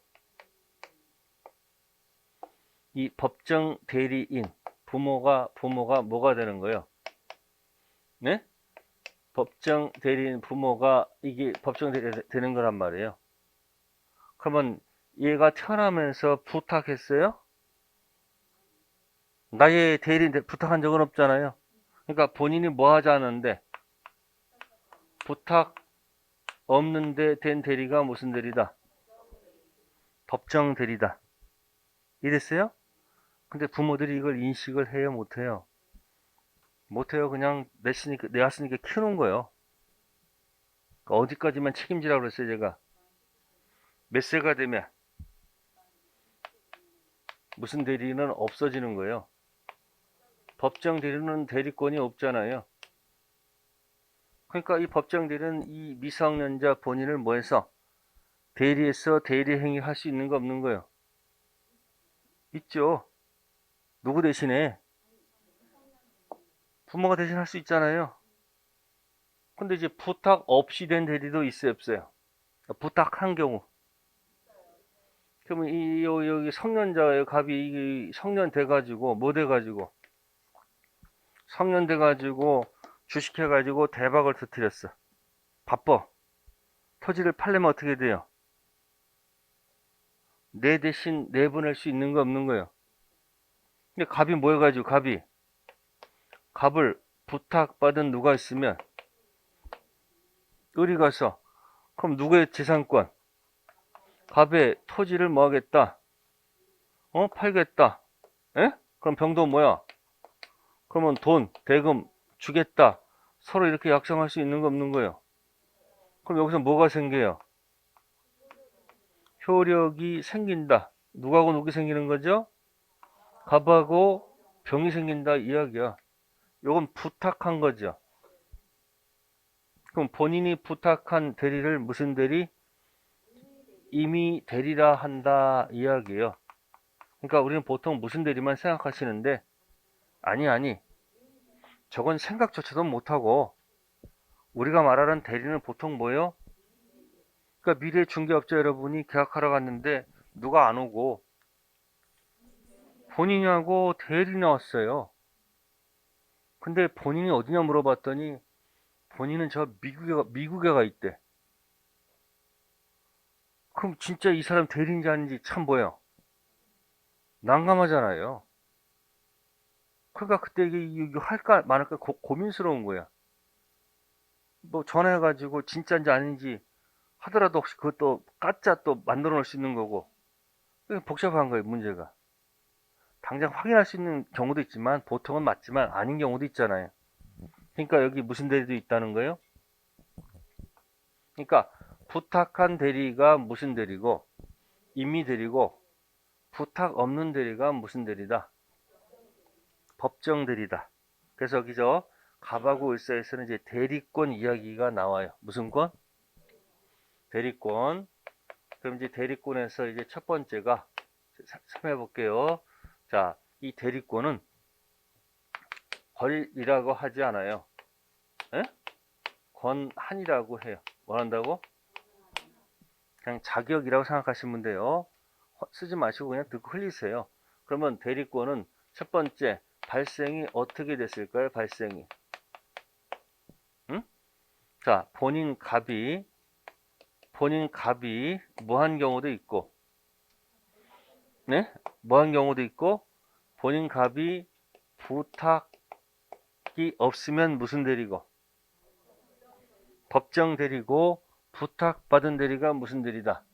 이 법정 대리인 부모가 뭐가 되는 거예요? 네? 법정 대리인 부모가 이게 법정 대리인 되는 거란 말이에요. 그러면 얘가 태어나면서 부탁했어요? 나의 대리인 부탁한 적은 없잖아요. 그러니까 본인이 뭐 하자는데 부탁 없는데 된 대리가 무슨 대리다? 법정 대리다. 이랬어요? 근데 부모들이 이걸 인식을 해요, 못해요? 못해요. 그냥 내가 쓰니까 키우는 거예요. 그러니까 어디까지만 책임지라고 그랬어요, 제가. 몇 세가 되면 무슨 대리는 없어지는 거예요. 법정 대리는 대리권이 없잖아요. 그러니까 이 법정 대리는 이 미성년자 본인을 뭐해서 대리에서 대리 행위 할 수 있는 거 없는 거요? 있죠. 누구 대신에? 부모가 대신 할 수 있잖아요. 근데 이제 부탁 없이 된 대리도 있어요, 없어요? 부탁한 경우. 그러면 여기 성년자예요. 갑이 성년 돼가지고, 뭐 돼가지고, 성년 돼가지고, 주식해가지고 대박을 터뜨렸어. 바빠. 토지를 팔려면 어떻게 돼요? 내 대신 내보낼 수 있는 거 없는 거예요. 근데 갑이 뭐 해가지고, 갑을 부탁받은 누가 있으면, 을이 가서, 그럼 누구의 재산권? 갑의 토지를 뭐 하겠다? 팔겠다. 에? 그럼 병도 뭐야? 그러면 돈, 대금 주겠다. 서로 이렇게 약정할 수 있는 거 없는 거예요. 그럼 여기서 뭐가 생겨요? 효력이 생긴다. 누구하고 누구 생기는 거죠? 갑하고 병이 생긴다 이야기야. 요건 부탁한 거죠. 그럼 본인이 부탁한 대리를 무슨 대리? 임의 대리라 한다 이야기예요. 그러니까 우리는 보통 무슨 대리만 생각하시는데 아니 저건 생각조차도 못하고 우리가 말하는 대리는 보통 뭐예요? 그러니까 미래 중개업자 여러분이 계약하러 갔는데 누가 안 오고 본인하고 대리 나왔어요. 근데 본인이 어디냐 물어봤더니 본인은 저 미국에 가 있대. 그럼 진짜 이 사람 대리인지 아닌지 참 뭐예요? 난감하잖아요. 그러니까 그때 이게 할까 말할까 고민스러운 거야. 뭐 전화해가지고 진짜인지 아닌지 하더라도 혹시 그것도 가짜 또 만들어 놓을 수 있는 거고. 복잡한 거예요, 문제가. 당장 확인할 수 있는 경우도 있지만 보통은 맞지만 아닌 경우도 있잖아요. 그러니까 여기 무슨 대리도 있다는 거예요? 그러니까 부탁한 대리가 무슨 대리고 임의 대리고 부탁 없는 대리가 무슨 대리다? 법정 대리다. 그래서 여기서 갑하고 을사에서는 이제 대리권 이야기가 나와요. 무슨 권? 대리권. 그럼 이제 대리권에서 이제 첫 번째가 설명해 볼게요. 자, 이 대리권은 권이라고 하지 않아요. 에? 권한이라고 해요. 뭐 한다고? 그냥 자격이라고 생각하시면 돼요. 쓰지 마시고 그냥 듣고 흘리세요. 그러면 대리권은 첫 번째 발생이 어떻게 됐을까요? 발생이. 응? 자, 본인 갑이 뭐한 경우도 있고, 네? 뭐한 경우도 있고, 본인 갑이 부탁이 없으면 무슨 대리고? 법정 대리고, 부탁받은 대리가 무슨 대리다?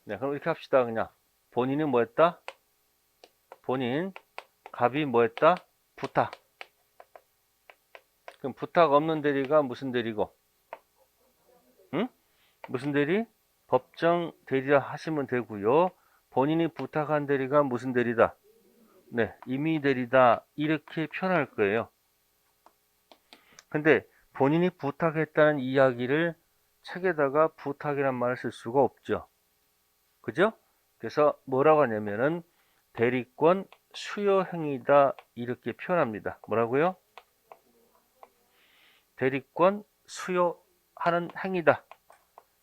네, 그럼 이렇게 합시다, 그냥. 본인은 뭐 했다? 갑이 뭐 했다? 부탁. 그럼 부탁 없는 대리가 무슨 대리고? 응? 무슨 대리? 법정 대리라 하시면 되고요. 본인이 부탁한 대리가 무슨 대리다? 네, 임의 대리다. 이렇게 표현할 거예요. 근데 본인이 부탁했다는 이야기를 책에다가 부탁이란 말을 쓸 수가 없죠. 그죠? 그래서 뭐라고 하냐면은 대리권 수요 행위다 이렇게 표현합니다. 뭐라고요? 대리권 수요하는 행위다.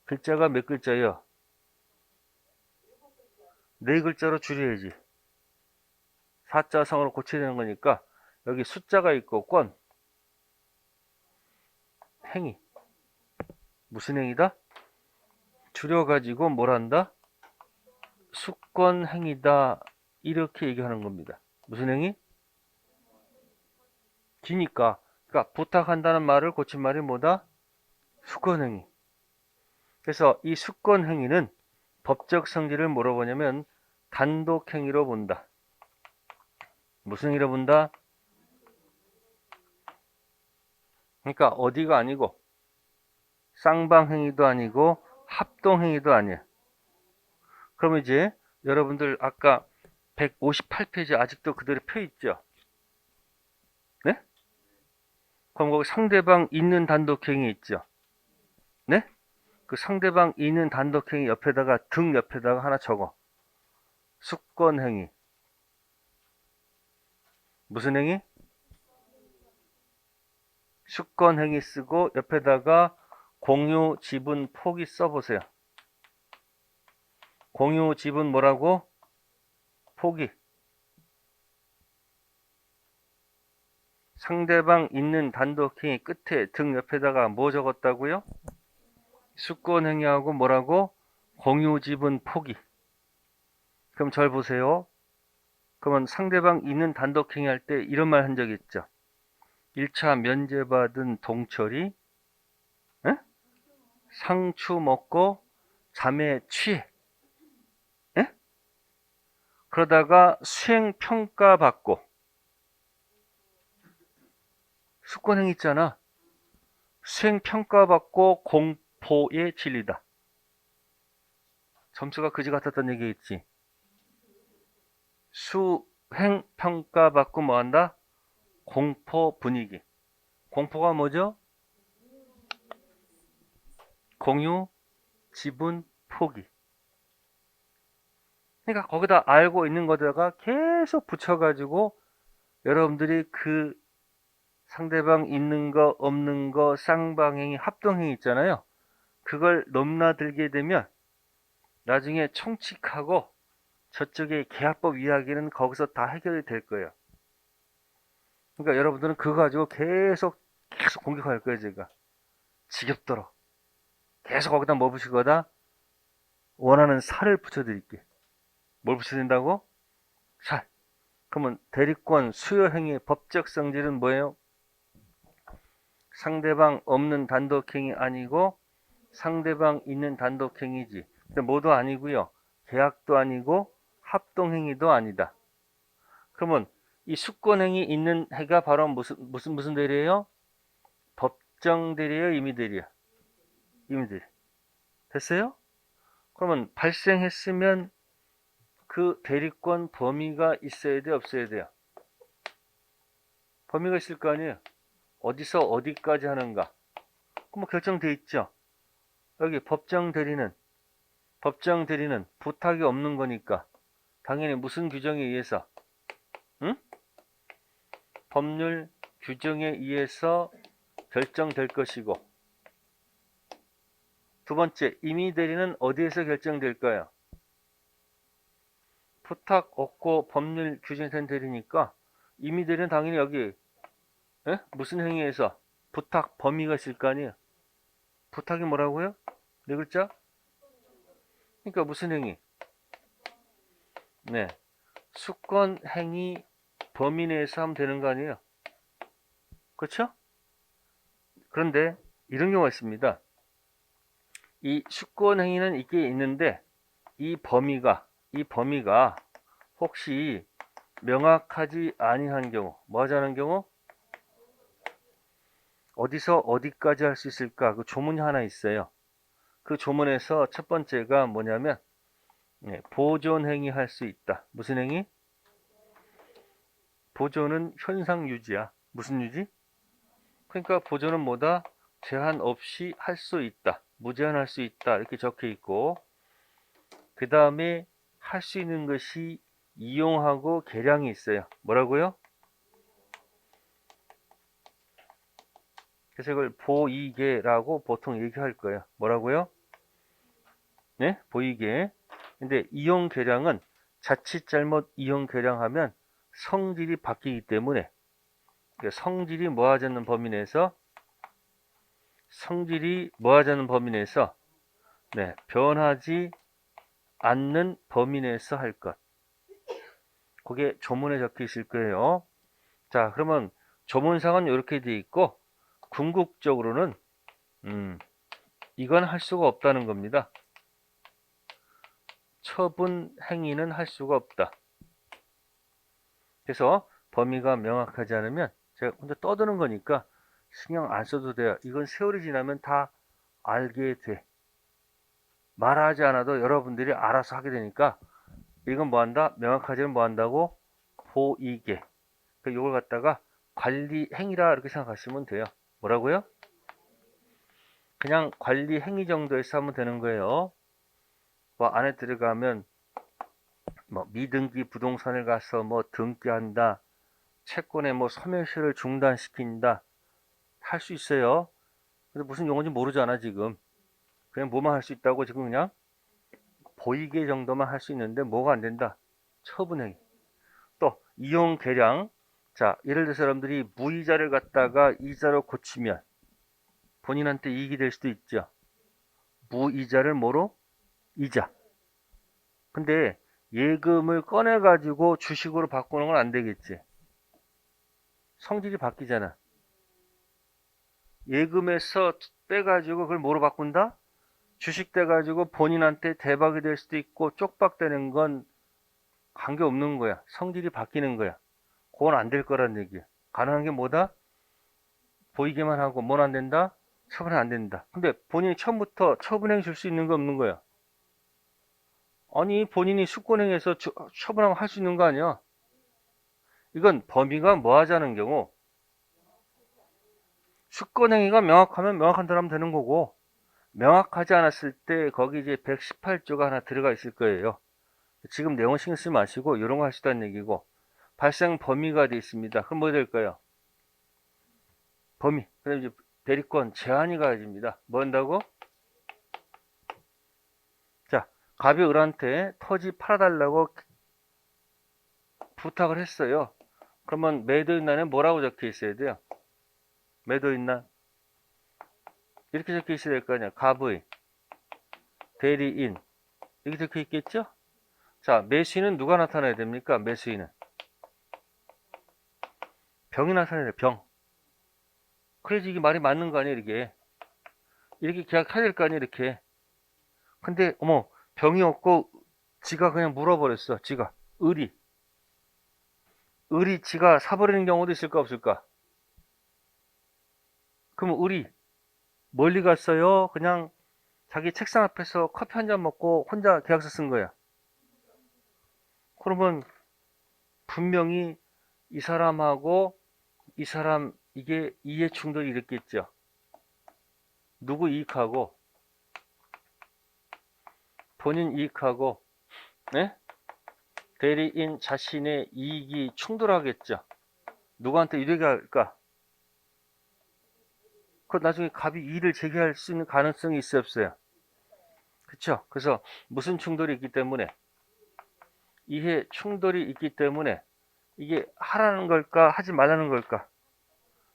글자가 몇 글자예요? 네 글자로 줄여야지. 사자성어로 고쳐야 되는 거니까 여기 숫자가 있고 행위. 무슨 행위다? 줄여가지고 뭘 한다? 수권 행위다. 이렇게 얘기하는 겁니다. 무슨 행위? 기니까. 그러니까 부탁한다는 말을 고친 말이 뭐다? 수권 행위. 그래서 이 수권 행위는 법적 성질을 뭐로 보냐면 단독 행위로 본다. 무슨 행위로 본다? 그러니까 어디가 아니고 쌍방 행위도 아니고 합동 행위도 아니야. 그러면 이제 여러분들 아까 158페이지 아직도 그대로 펴 있죠? 네? 그럼 거기 상대방 있는 단독 행위 있죠? 네? 그 상대방 있는 단독행위 옆에다가 등 옆에다가 하나 적어. 수권행위. 무슨 행위? 수권행위 쓰고 옆에다가 공유 지분 포기 써보세요. 공유 지분 뭐라고? 포기. 상대방 있는 단독행위 끝에 등 옆에다가 뭐 적었다고요? 수권행위하고 뭐라고? 공유 지분 포기. 그럼 잘 보세요. 그러면 상대방 있는 단독행위 할 때 이런 말 한 적 있죠. 1차 면제받은 동철이 에? 상추 먹고 잠에 취해. 에? 그러다가 수행평가 받고 수권행위 있잖아. 수행평가 받고 공포에 질리다. 점수가 그지 같았던 얘기 있지. 수행평가 받고 뭐한다? 공포 분위기. 공포가 뭐죠? 공유, 지분, 포기. 그러니까 거기다 알고 있는 거다가 계속 붙여가지고 여러분들이 그 상대방 있는 거 없는 거 쌍방향이 합동행위 있잖아요. 그걸 넘나들게 되면 나중에 총칙하고 저쪽의 계약법 이야기는 거기서 다 해결이 될 거예요. 그러니까 여러분들은 그거 가지고 계속 공격할 거예요. 제가 지겹도록 계속 거기다 뭐 붙일 거다? 원하는 살을 붙여드릴게. 뭘 붙여준다고? 살. 그러면 대리권 수요행위의 법적 성질은 뭐예요? 상대방 없는 단독행위 아니고 상대방 있는 단독행위지. 근데 뭐도 아니고요. 계약도 아니고 합동행위도 아니다. 그러면 이 수권행위 있는 해가 바로 무슨 대리예요? 법정 대리예요, 임의 대리야? 임의 대리. 됐어요? 그러면 발생했으면 그 대리권 범위가 있어야 돼, 없어야 돼요? 범위가 있을 거 아니에요? 어디서 어디까지 하는가? 그럼 뭐 결정돼 있죠. 여기 법정 대리는 부탁이 없는 거니까 당연히 무슨 규정에 의해서, 응? 법률 규정에 의해서 결정될 것이고, 두 번째, 임의 대리는 어디에서 결정될까요? 부탁 없고 법률 규정된 대리니까 임의 대리는 당연히 여기 무슨 행위에서 부탁 범위가 있을 거 아니에요. 부탁이 뭐라고요? 네 글자? 그러니까 무슨 행위? 네, 수권 행위 범위 내에서 하면 되는 거 아니에요. 그렇죠? 그런데 이런 경우가 있습니다. 이 수권 행위는 있긴 있는데 이 범위가 혹시 명확하지 아니한 경우, 뭐 하자는 경우? 어디서 어디까지 할 수 있을까? 그 조문이 하나 있어요. 그 조문에서 첫 번째가 뭐냐면 보존 행위 할 수 있다. 무슨 행위? 보존은 현상 유지야. 무슨 유지? 그러니까 보존은 뭐다? 제한 없이 할 수 있다. 무제한할 수 있다. 이렇게 적혀 있고, 그 다음에 할 수 있는 것이 이용하고 계량이 있어요. 뭐라고요? 그래서 이걸 보이계라고 보통 얘기할 거예요. 뭐라고요? 네? 보이계. 근데 이용 계량은 자칫 잘못 이용 계량하면 성질이 바뀌기 때문에 성질이 뭐하자는 범위 내에서 변하지 않는 범위 내에서 할 것. 그게 조문에 적혀 있을 거예요. 자, 그러면 조문상은 이렇게 돼 있고 궁극적으로는 이건 할 수가 없다는 겁니다. 처분 행위는 할 수가 없다. 그래서 범위가 명확하지 않으면 제가 혼자 떠드는 거니까 신경 안 써도 돼요. 이건 세월이 지나면 다 알게 돼. 말하지 않아도 여러분들이 알아서 하게 되니까 이건 뭐 한다? 명확하지는 뭐 한다고? 보이게. 이걸 갖다가 관리 행위라 이렇게 생각하시면 돼요. 뭐라고요? 그냥 관리 행위 정도에서 하면 되는 거예요. 뭐 안에 들어가면 뭐 미등기 부동산을 가서 뭐 등기한다, 채권의 뭐 소멸시효를 중단시킨다 할 수 있어요. 근데 무슨 용어인지 모르잖아 지금. 그냥 뭐만 할 수 있다고 지금 그냥 보이게 정도만 할 수 있는데 뭐가 안 된다. 처분행위. 또 이용 계량. 자, 예를 들어서 여러분들이 무이자를 갖다가 이자로 고치면 본인한테 이익이 될 수도 있죠. 무이자를 뭐로? 이자. 근데 예금을 꺼내 가지고 주식으로 바꾸는 건 안 되겠지. 성질이 바뀌잖아. 예금에서 빼가지고 그걸 뭐로 바꾼다? 주식 돼가지고 본인한테 대박이 될 수도 있고 쪽박되는 건 관계없는 거야. 성질이 바뀌는 거야. 그건 안 될 거란 얘기야. 가능한 게 뭐다? 보이기만 하고 뭘 안 된다? 처분은 안 된다. 근데 본인이 처음부터 처분행 줄 수 있는 거 없는 거야. 아니 본인이 수권행에서 처분하면 할 수 있는 거 아니야. 이건 범위가 뭐 하자는 경우 수권행위가 명확하면 명확한 대로 하면 되는 거고 명확하지 않았을 때 거기 이제 118조가 하나 들어가 있을 거예요. 지금 내용 신경 쓰지 마시고 이런 거 할 수 있다는 얘기고 발생 범위가 되어 있습니다. 그럼 뭐 될까요? 범위. 그다음 이제 대리권 제한이 가해집니다. 뭐 한다고? 자, 갑이 을한테 토지 팔아달라고 부탁을 했어요. 그러면 매도인란에 뭐라고 적혀 있어야 돼요? 매도인란 이렇게 적혀 있어야 될 거 아니야. 갑의 대리인 이렇게 적혀 있겠죠? 자, 매수인은 누가 나타나야 됩니까? 매수인은 병이 나타나야 돼. 병. 그래야지 이게 말이 맞는 거 아니에요, 이게. 이렇게 계약해야 될 거 아니에요, 이렇게. 근데, 어머, 병이 없고, 지가 그냥 물어버렸어, 지가. 을이. 을이 지가 사버리는 경우도 있을까, 없을까? 그럼 을이 멀리 갔어요? 그냥 자기 책상 앞에서 커피 한 잔 먹고 혼자 계약서 쓴 거야. 그러면 분명히 이 사람하고 이 사람, 이게 이해 충돌이 일으켰죠. 누구 이익하고, 본인 이익하고, 네? 대리인 자신의 이익이 충돌하겠죠. 누구한테 유리하게 할까? 그 나중에 갑이 이의를 제기할 수 있는 가능성이 있어요, 없어요? 그쵸? 그래서 무슨 충돌이 있기 때문에 이해 충돌이 있기 때문에 이게 하라는 걸까 하지 말라는 걸까?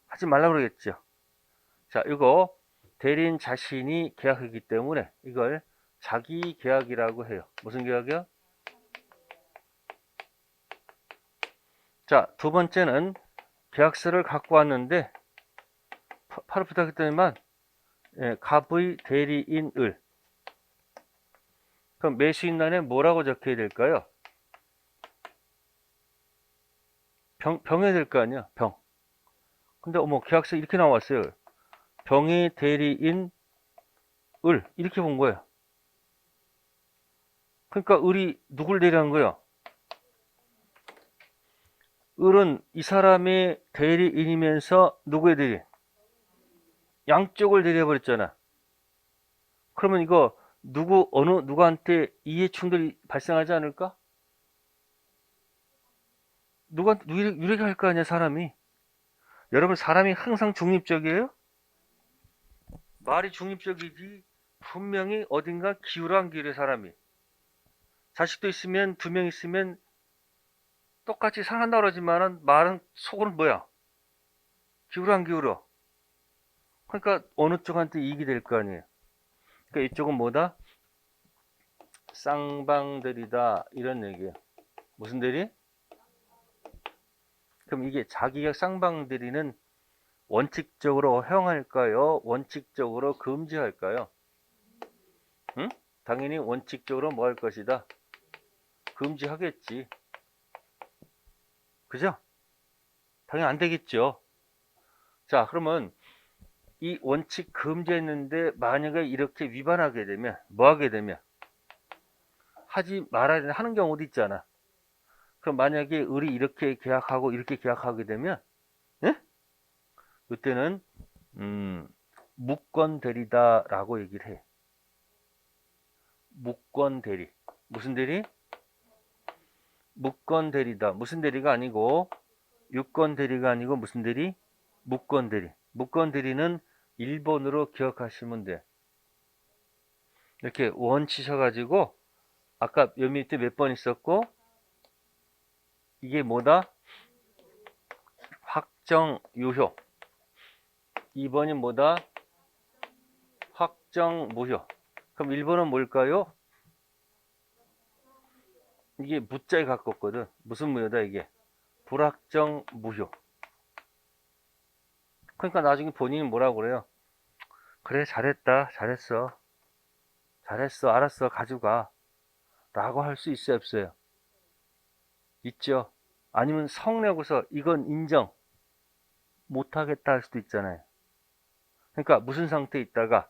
하지 말라고 그러겠죠. 자, 이거 대리인 자신이 계약하기 때문에 이걸 자기 계약이라고 해요. 무슨 계약이요? 자, 두 번째는 계약서를 갖고 왔는데 바로 부탁했더니만 갑의 대리인 을. 그럼 매수인란에 뭐라고 적혀야 될까요? 병해야 될 거 아니야, 병. 근데 어머 계약서 이렇게 나왔어요. 병의 대리인 을 이렇게 본 거예요. 그러니까 을이 누굴 대리한 거야? 을은 이 사람의 대리인이면서 누구의 대리? 양쪽을 대리해버렸잖아. 그러면 이거 누구한테 이해 충돌이 발생하지 않을까? 누구한테 유리하게 할 거 아니야, 사람이. 여러분, 사람이 항상 중립적이에요? 말이 중립적이지, 분명히 어딘가 기울어 안 기울어, 사람이. 자식도 있으면, 두 명 있으면, 똑같이 사랑한다 그러지만은, 말은, 속으로는 뭐야? 기울어 안 기울어? 그러니까, 어느 쪽한테 이익이 될 거 아니에요. 그러니까 이쪽은 뭐다? 쌍방들이다. 이런 얘기예요. 무슨 대리? 그럼 이게 자기가 쌍방들이는 원칙적으로 허용할까요? 원칙적으로 금지할까요? 응? 당연히 원칙적으로 뭐 할 것이다? 금지하겠지. 그죠? 당연히 안 되겠죠. 자, 그러면 이 원칙 금지했는데 만약에 이렇게 위반하게 되면 뭐 하게 되면 하지 말아야 하는 경우도 있잖아. 그럼 만약에 을이 이렇게 계약하고 이렇게 계약하게 되면 예? 이때는 무권 대리다라고 얘기를 해. 무권 대리. 무슨 대리? 무권 대리다. 무슨 대리가 아니고 유권 대리가 아니고 무슨 대리? 무권 대리. 무권 대리는 1번으로 기억하시면 돼. 이렇게 원 치셔가지고 아까 여 밑에 몇 번 있었고 이게 뭐다? 확정 유효. 2번이 뭐다? 확정 무효. 그럼 1번은 뭘까요? 이게 무자에 가깝거든. 무슨 무효다 이게? 불확정 무효. 그러니까 나중에 본인이 뭐라고 그래요? 그래 잘했다 잘했어 잘했어 알았어 가져가 라고 할 수 있어요 없어요? 있죠. 아니면 성내고서 이건 인정 못하겠다 할 수도 있잖아요. 그러니까 무슨 상태에 있다가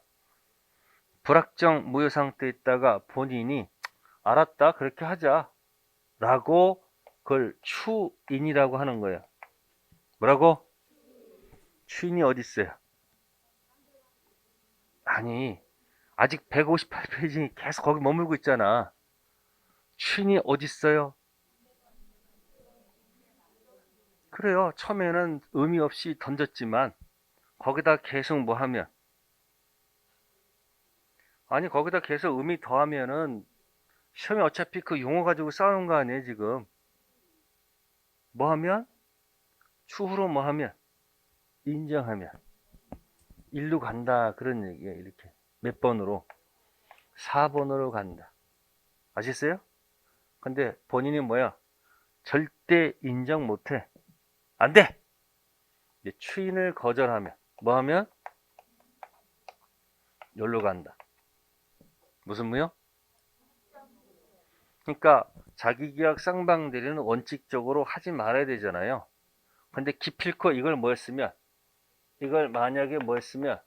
불확정 무효 상태에 있다가 본인이 알았다 그렇게 하자 라고 그걸 추인이라고 하는 거예요. 뭐라고? 추인이 어디 있어요? 아니 아직 158페이지 계속 거기 머물고 있잖아. 추인이 어디 있어요? 그래요. 처음에는 의미 없이 던졌지만 거기다 계속 뭐 하면 아니 거기다 계속 의미 더하면은 시험에 어차피 그 용어 가지고 싸우는 거 아니에요 지금. 뭐 하면? 추후로 뭐 하면? 인정하면 일로 간다 그런 얘기예요. 이렇게 몇 번으로? 4번으로 간다. 아셨어요? 근데 본인이 뭐야? 절대 인정 못해. 안 돼! 이제 추인을 거절하면 뭐 하면? 여기로 간다. 무슨 무효? 그러니까 자기계약 쌍방대리는 원칙적으로 하지 말아야 되잖아요. 근데 기필코 이걸 뭐 했으면 이걸 만약에 뭐 했으면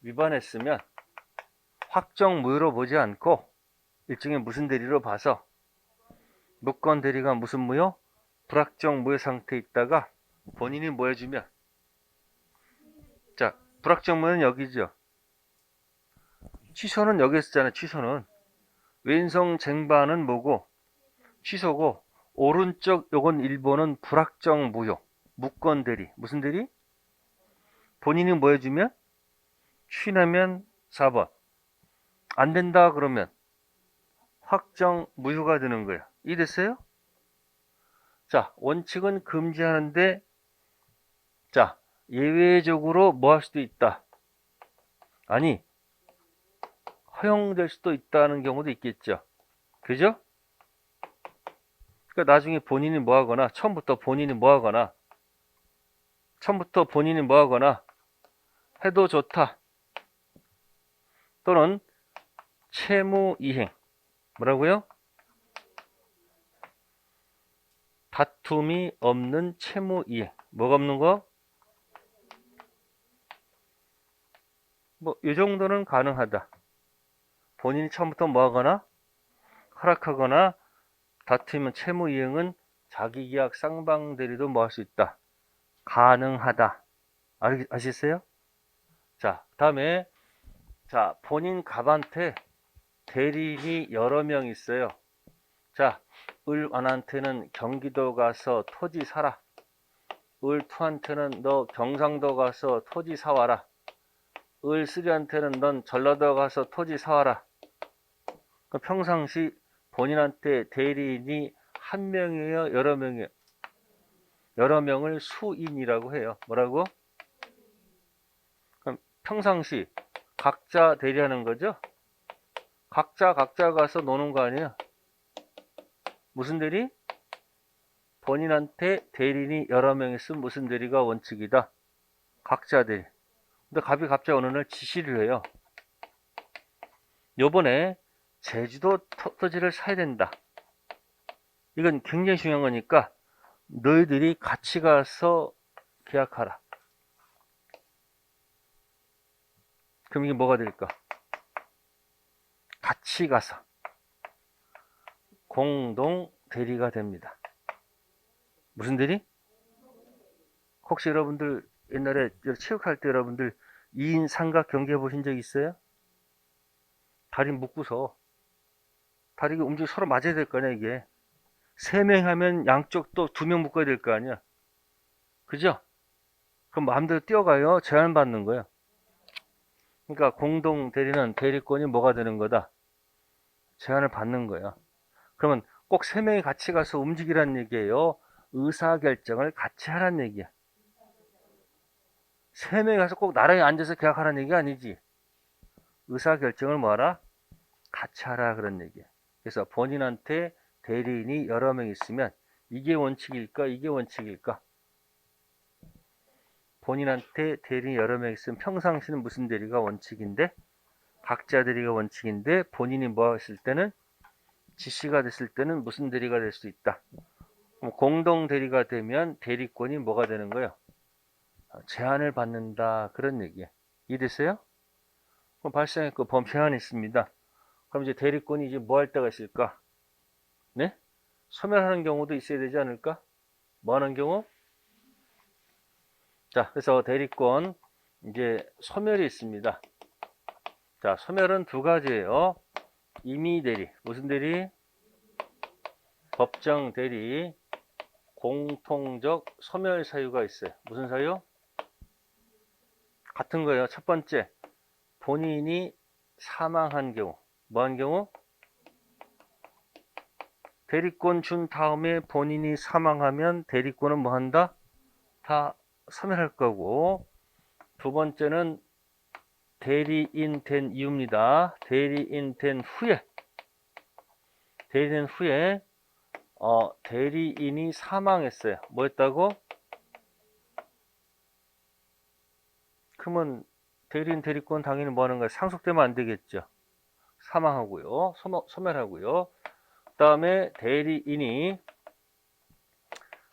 위반했으면 확정 무효로 보지 않고 일종의 무슨 대리로 봐서 무권 대리가 무슨 무효? 불확정 무효 상태에 있다가 본인이 뭐 해주면 자 불확정 무효는 여기죠. 취소는 여기 있었잖아요. 취소는 왼성 쟁반은 뭐고 취소고 오른쪽 요건 1번은 불확정 무효 무권 대리 무슨 대리? 본인이 뭐 해주면 추인하면 4번 안 된다 그러면 확정 무효가 되는 거야. 이해됐어요? 자 원칙은 금지하는데 자 예외적으로 뭐 할 수도 있다. 아니 허용될 수도 있다는 경우도 있겠죠. 그죠? 그러니까 나중에 본인이 뭐 하거나 처음부터 본인이 뭐 하거나 해도 좋다. 또는 채무 이행 뭐라고요? 다툼이 없는 채무 이행. 뭐가 없는 거? 뭐 이 정도는 가능하다. 본인이 처음부터 뭐 하거나 허락하거나 다투면 채무 이행은 자기계약 쌍방대리도 뭐 할 수 있다. 가능하다. 아시겠어요? 자, 다음에 자, 본인 갑한테 대리인이 여러 명 있어요. 자, 을완한테는 경기도 가서 토지 사라. 을투한테는 너 경상도 가서 토지 사와라. 을쓰리한테는 넌 전라도 가서 토지 사와라. 평상시 본인한테 대리인이 한 명이에요? 여러 명이에요? 여러 명을 수인이라고 해요. 뭐라고? 그럼 평상시 각자 대리하는 거죠? 각자 가서 노는 거 아니에요? 무슨 대리? 본인한테 대리인이 여러 명 있으면 무슨 대리가 원칙이다? 각자 대리. 근데 갑이 갑자기 어느 날 지시를 해요. 요번에 제주도 토지를 사야 된다. 이건 굉장히 중요한 거니까 너희들이 같이 가서 계약하라. 그럼 이게 뭐가 될까? 같이 가서 공동 대리가 됩니다. 무슨 대리? 혹시 여러분들 옛날에 체육할 때 여러분들 2인 삼각 경기 보신 적 있어요? 다리 묶고서 다리가 움직여 서로 맞아야 될 거 아니야 이게. 3명 하면 양쪽 또 2명 묶어야 될 거 아니야. 그죠? 그럼 마음대로 뛰어가요? 제한받는 거예요. 그러니까 공동 대리는 대리권이 뭐가 되는 거다? 제한을 받는 거야. 그러면 꼭 3명이 같이 가서 움직이라는 얘기예요? 의사결정을 같이 하라는 얘기야. 3명이 가서 꼭 나란히 앉아서 계약하라는 얘기가 아니지. 의사결정을 뭐하라? 같이 하라 그런 얘기야. 그래서 본인한테 대리인이 여러 명 있으면 이게 원칙일까? 이게 원칙일까? 본인한테 대리인이 여러 명 있으면 평상시는 무슨 대리가 원칙인데 각자 대리가 원칙인데 본인이 뭐 했을 때는 지시가 됐을 때는 무슨 대리가 될 수 있다. 공동 대리가 되면 대리권이 뭐가 되는 거예요? 제한을 받는다 그런 얘기예요. 이해됐어요? 그럼 발생했고 범죄한이 있습니다. 그럼 이제 대리권이 이제 뭐 할 때가 있을까? 네? 소멸하는 경우도 있어야 되지 않을까? 뭐 하는 경우? 자, 그래서 대리권 이제 소멸이 있습니다. 자, 소멸은 두 가지예요. 임의 대리, 무슨 대리? 법정 대리, 공통적 소멸 사유가 있어요. 무슨 사유? 같은 거예요. 첫 번째, 본인이 사망한 경우. 뭐 한 경우? 대리권 준 다음에 본인이 사망하면 대리권은 뭐 한다? 다 소멸할 거고. 두 번째는 대리인 된 이유입니다. 대리인 된 후에 대리인이 사망했어요. 뭐 했다고? 그러면 대리인 대리권 당연히 뭐 하는 거야? 상속되면 안 되겠죠. 사망하고요. 소멸하고요. 그 다음에 대리인이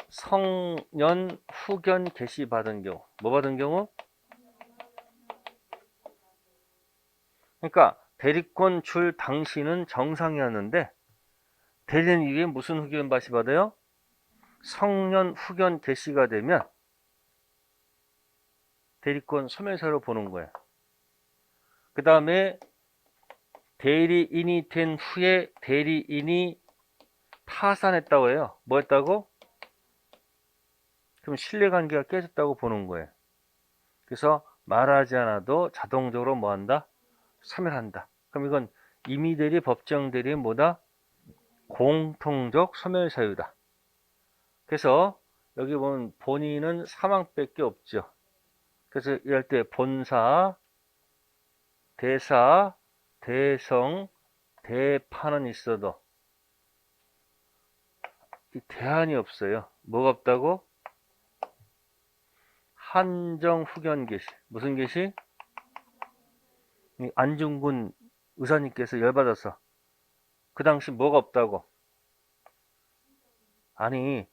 성년 후견 개시 받은 경우. 뭐 받은 경우? 그러니까 대리권 줄 당시는 정상이었는데 대리인 이후에 무슨 후견 발시 받아요? 성년 후견 개시가 되면 대리권 소멸사로 보는 거예요. 그 다음에 대리인이 된 후에 대리인이 파산했다고 해요. 뭐 했다고? 그럼 신뢰관계가 깨졌다고 보는 거예요. 그래서 말하지 않아도 자동적으로 뭐 한다? 소멸한다. 그럼 이건 임의대리, 법정대리는 뭐다? 공통적 소멸사유다. 그래서 여기 보면 본인은 사망밖에 없죠. 그래서 이럴 때 본사, 대사, 대성, 대파는 있어도 이 대안이 없어요. 뭐가 없다고? 한정 후견 개시. 무슨 개시? 안중근 의사님께서 열받아서 그 당시 뭐가 없다고? 아니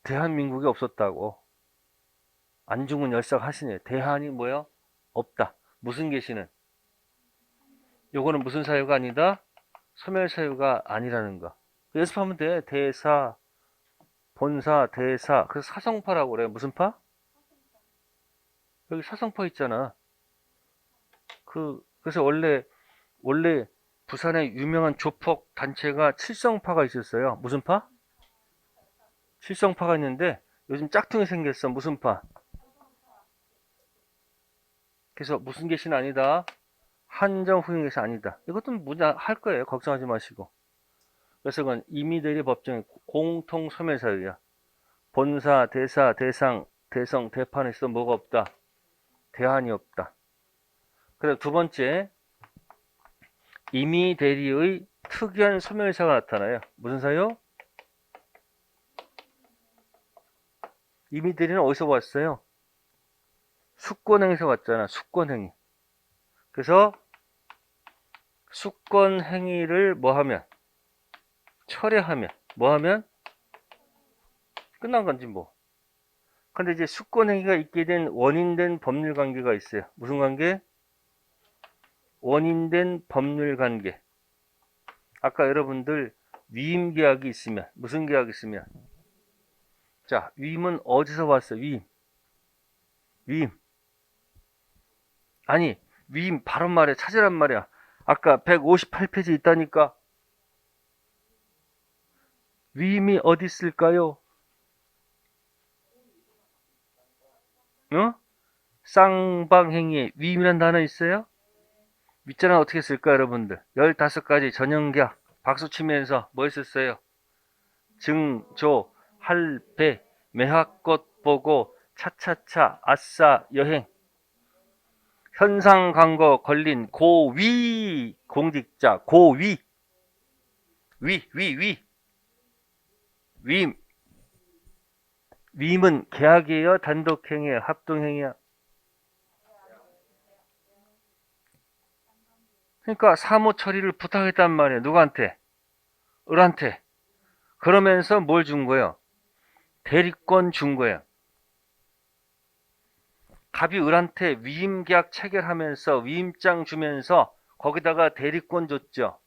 대한민국이 없었다고. 안중근 열사가 하시네. 대한이 뭐요? 없다. 무슨 계시는? 요거는 무슨 사유가 아니다? 소멸 사유가 아니라는 거. 연습하면 돼. 대사, 본사, 대사. 그래서 사성파라고 그래. 무슨 파? 여기 사성파 있잖아. 그래서 원래 부산에 유명한 조폭 단체가 칠성파가 있었어요. 무슨 파? 칠성파가 있는데 요즘 짝퉁이 생겼어. 무슨 파? 그래서 무슨 계시는 아니다. 한정 후임 계시 아니다. 이것도 뭐냐 할 거예요. 걱정하지 마시고. 그래서 그건 임의대리 법정의 공통 소멸사유야. 본사, 대사, 대상, 대성, 대판에 있어 뭐가 없다? 대안이 없다. 그리고 두 번째, 임의대리의 특이한 소멸사가 나타나요. 무슨 사유? 임의대리는 어디서 왔어요? 수권행위에서 왔잖아. 수권행위. 그래서 수권행위를 뭐 하면? 철회하면. 뭐 하면? 끝난 건지 뭐. 근데 이제 수권행위가 있게 된 원인된 법률 관계가 있어요. 무슨 관계? 원인된 법률 관계. 아까 여러분들 위임 계약이 있으면 무슨 계약이 있으면 자 위임은 어디서 왔어요? 위임 아니, 위임 바로 말해. 찾으란 말이야. 아까 158페이지 있다니까. 위임이 어디 있을까요? 어? 쌍방행위에 위임이란 단어 있어요? 윗자는 어떻게 쓸까, 여러분들? 15가지 전형계약. 박수 치면서 뭐 했었어요? 증, 조, 할배, 매화꽃 보고, 차차차, 아싸, 여행. 현상 광고 걸린 고위 공직자, 고위. 위. 위임. 위임은 계약이에요? 단독행위에요? 합동행위야? 그러니까 사무 처리를 부탁했단 말이에요. 누구한테? 을한테. 그러면서 뭘 준 거예요? 대리권 준 거예요. 갑이 을한테 위임계약 체결하면서 위임장 주면서 거기다가 대리권 줬죠.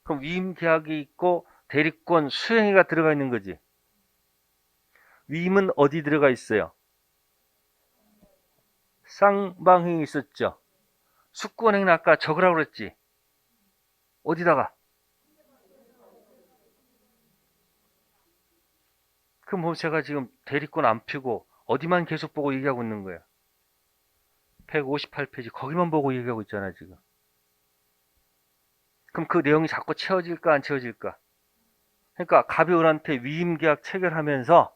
그럼 위임계약이 있고 대리권 수행위가 들어가 있는 거지. 위임은 어디 들어가 있어요? 쌍방행이 있었죠. 숙권행위는 아까 적으라고 그랬지. 어디다가? 그럼 뭐 제가 지금 대리권 안 펴고 어디만 계속 보고 얘기하고 있는 거예요? 158페이지 거기만 보고 얘기하고 있잖아요 지금. 그럼 그 내용이 자꾸 채워질까 안 채워질까? 그러니까 갑이 을한테 위임계약 체결하면서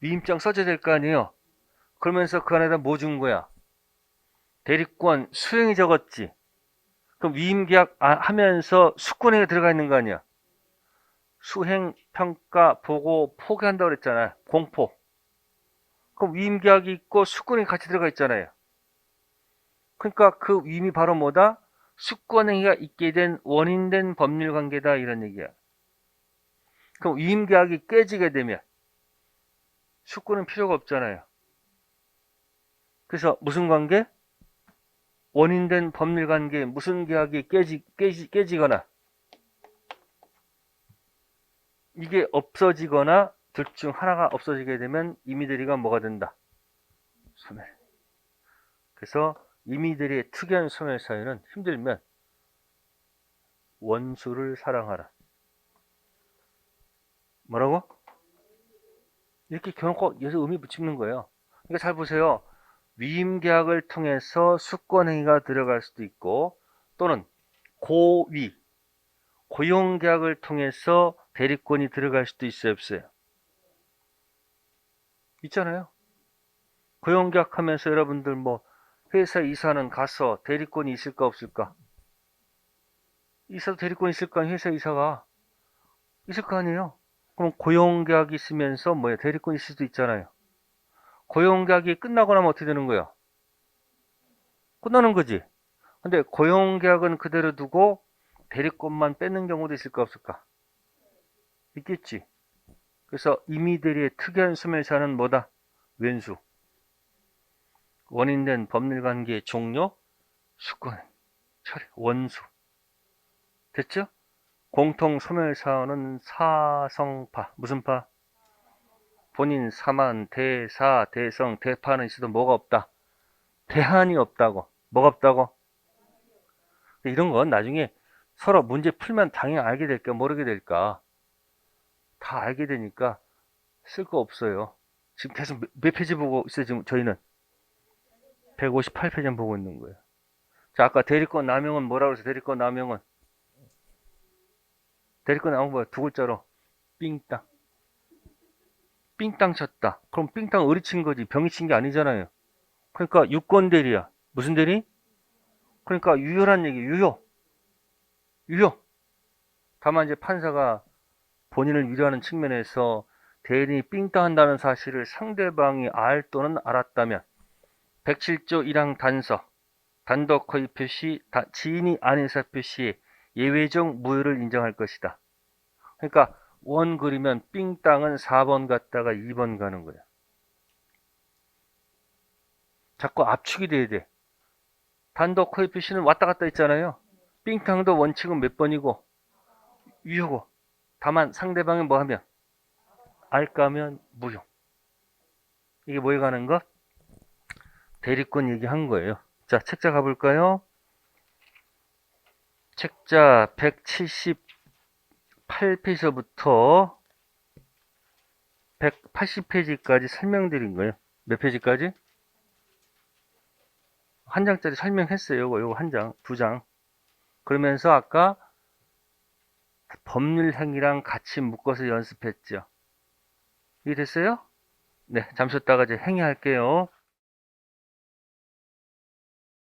위임장 써줘야 될 거 아니에요. 그러면서 그 안에다 뭐 준 거야? 대리권 수행이 적었지. 그럼 위임계약 하면서 수권행위가 들어가 있는 거 아니야. 수행, 평가, 보고, 포기한다고 그랬잖아요. 공포. 그럼 위임계약이 있고 수권행위 같이 들어가 있잖아요. 그러니까 그 위임이 바로 뭐다? 수권행위가 있게 된 원인된 법률관계다 이런 얘기야. 그럼 위임계약이 깨지게 되면 수권은 필요가 없잖아요. 그래서 무슨 관계? 원인된 법률관계 무슨 계약이 깨지거나 이게 없어지거나 둘 중 하나가 없어지게 되면 임의대리가 뭐가 된다? 소멸. 그래서 임의대리의 특이한 소멸 사유는 힘들면 원수를 사랑하라. 뭐라고? 이렇게 겨누고 여기서 의미 붙이는 거예요. 그러니까 잘 보세요. 위임계약을 통해서 수권행위가 들어갈 수도 있고 또는 고위, 고용계약을 통해서 대리권이 들어갈 수도 있어요, 없어요? 있잖아요. 고용계약하면서 여러분들 뭐 회사 이사는 가서 대리권이 있을까 없을까? 이사도 대리권 있을 거 아니에요, 회사 이사가. 있을 거 아니에요. 그럼 고용계약이 있으면서 뭐야 대리권 있을 수도 있잖아요. 고용계약이 끝나고 나면 어떻게 되는 거야? 끝나는 거지. 근데 고용계약은 그대로 두고 대리권만 뺏는 경우도 있을까 없을까? 있겠지. 그래서 임의대리의 특이한 소멸사는 뭐다? 왼수. 원인된 법률관계의 종료, 수권, 처리, 원수. 됐죠? 공통 소멸사는 사성파. 무슨 파? 본인, 사만, 대사, 대성, 대파는 있어도 뭐가 없다? 대한이 없다고. 뭐가 없다고? 이런 건 나중에 서로 문제 풀면 당연히 알게 될까 모르게 될까 다 알게 되니까 쓸 거 없어요. 지금 계속 몇 페이지 보고 있어요. 지금 저희는 158페이지 보고 있는 거예요. 자, 아까 대리권 남용은 뭐라고 해서 대리권 남용 뭐야? 두 글자로 삥땅. 삥땅 쳤다. 그럼 삥땅 의리 친 거지 병이 친 게 아니잖아요. 그러니까 유권 대리야. 무슨 대리? 그러니까 유효란 얘기. 유효. 다만 이제 판사가 본인을 위로하는 측면에서 대리인이 삥땅한다는 사실을 상대방이 알 또는 알았다면 107조 1항 단서 단독 허위 표시 지인이 아닌 의사 표시에 예외적 무효를 인정할 것이다. 그러니까 원 그리면 삥땅은 4번 갔다가 2번 가는 거야. 자꾸 압축이 돼야 돼. 단독 허위 표시는 왔다 갔다 있잖아요. 삥땅도 원칙은 몇 번이고 유효고 다만 상대방이 뭐 하면 알까면 무효. 이게 뭐에 관한 거? 대리권 얘기한 거예요. 자, 책자 가볼까요? 책자 178페이지부터 180페이지까지 설명드린 거예요. 몇 페이지까지? 한 장짜리 설명했어요. 요거 한 장, 두 장. 그러면서 아까 법률 행위랑 같이 묶어서 연습했죠. 이해 됐어요? 네, 잠시 쉬었다가 이제 행위 할게요.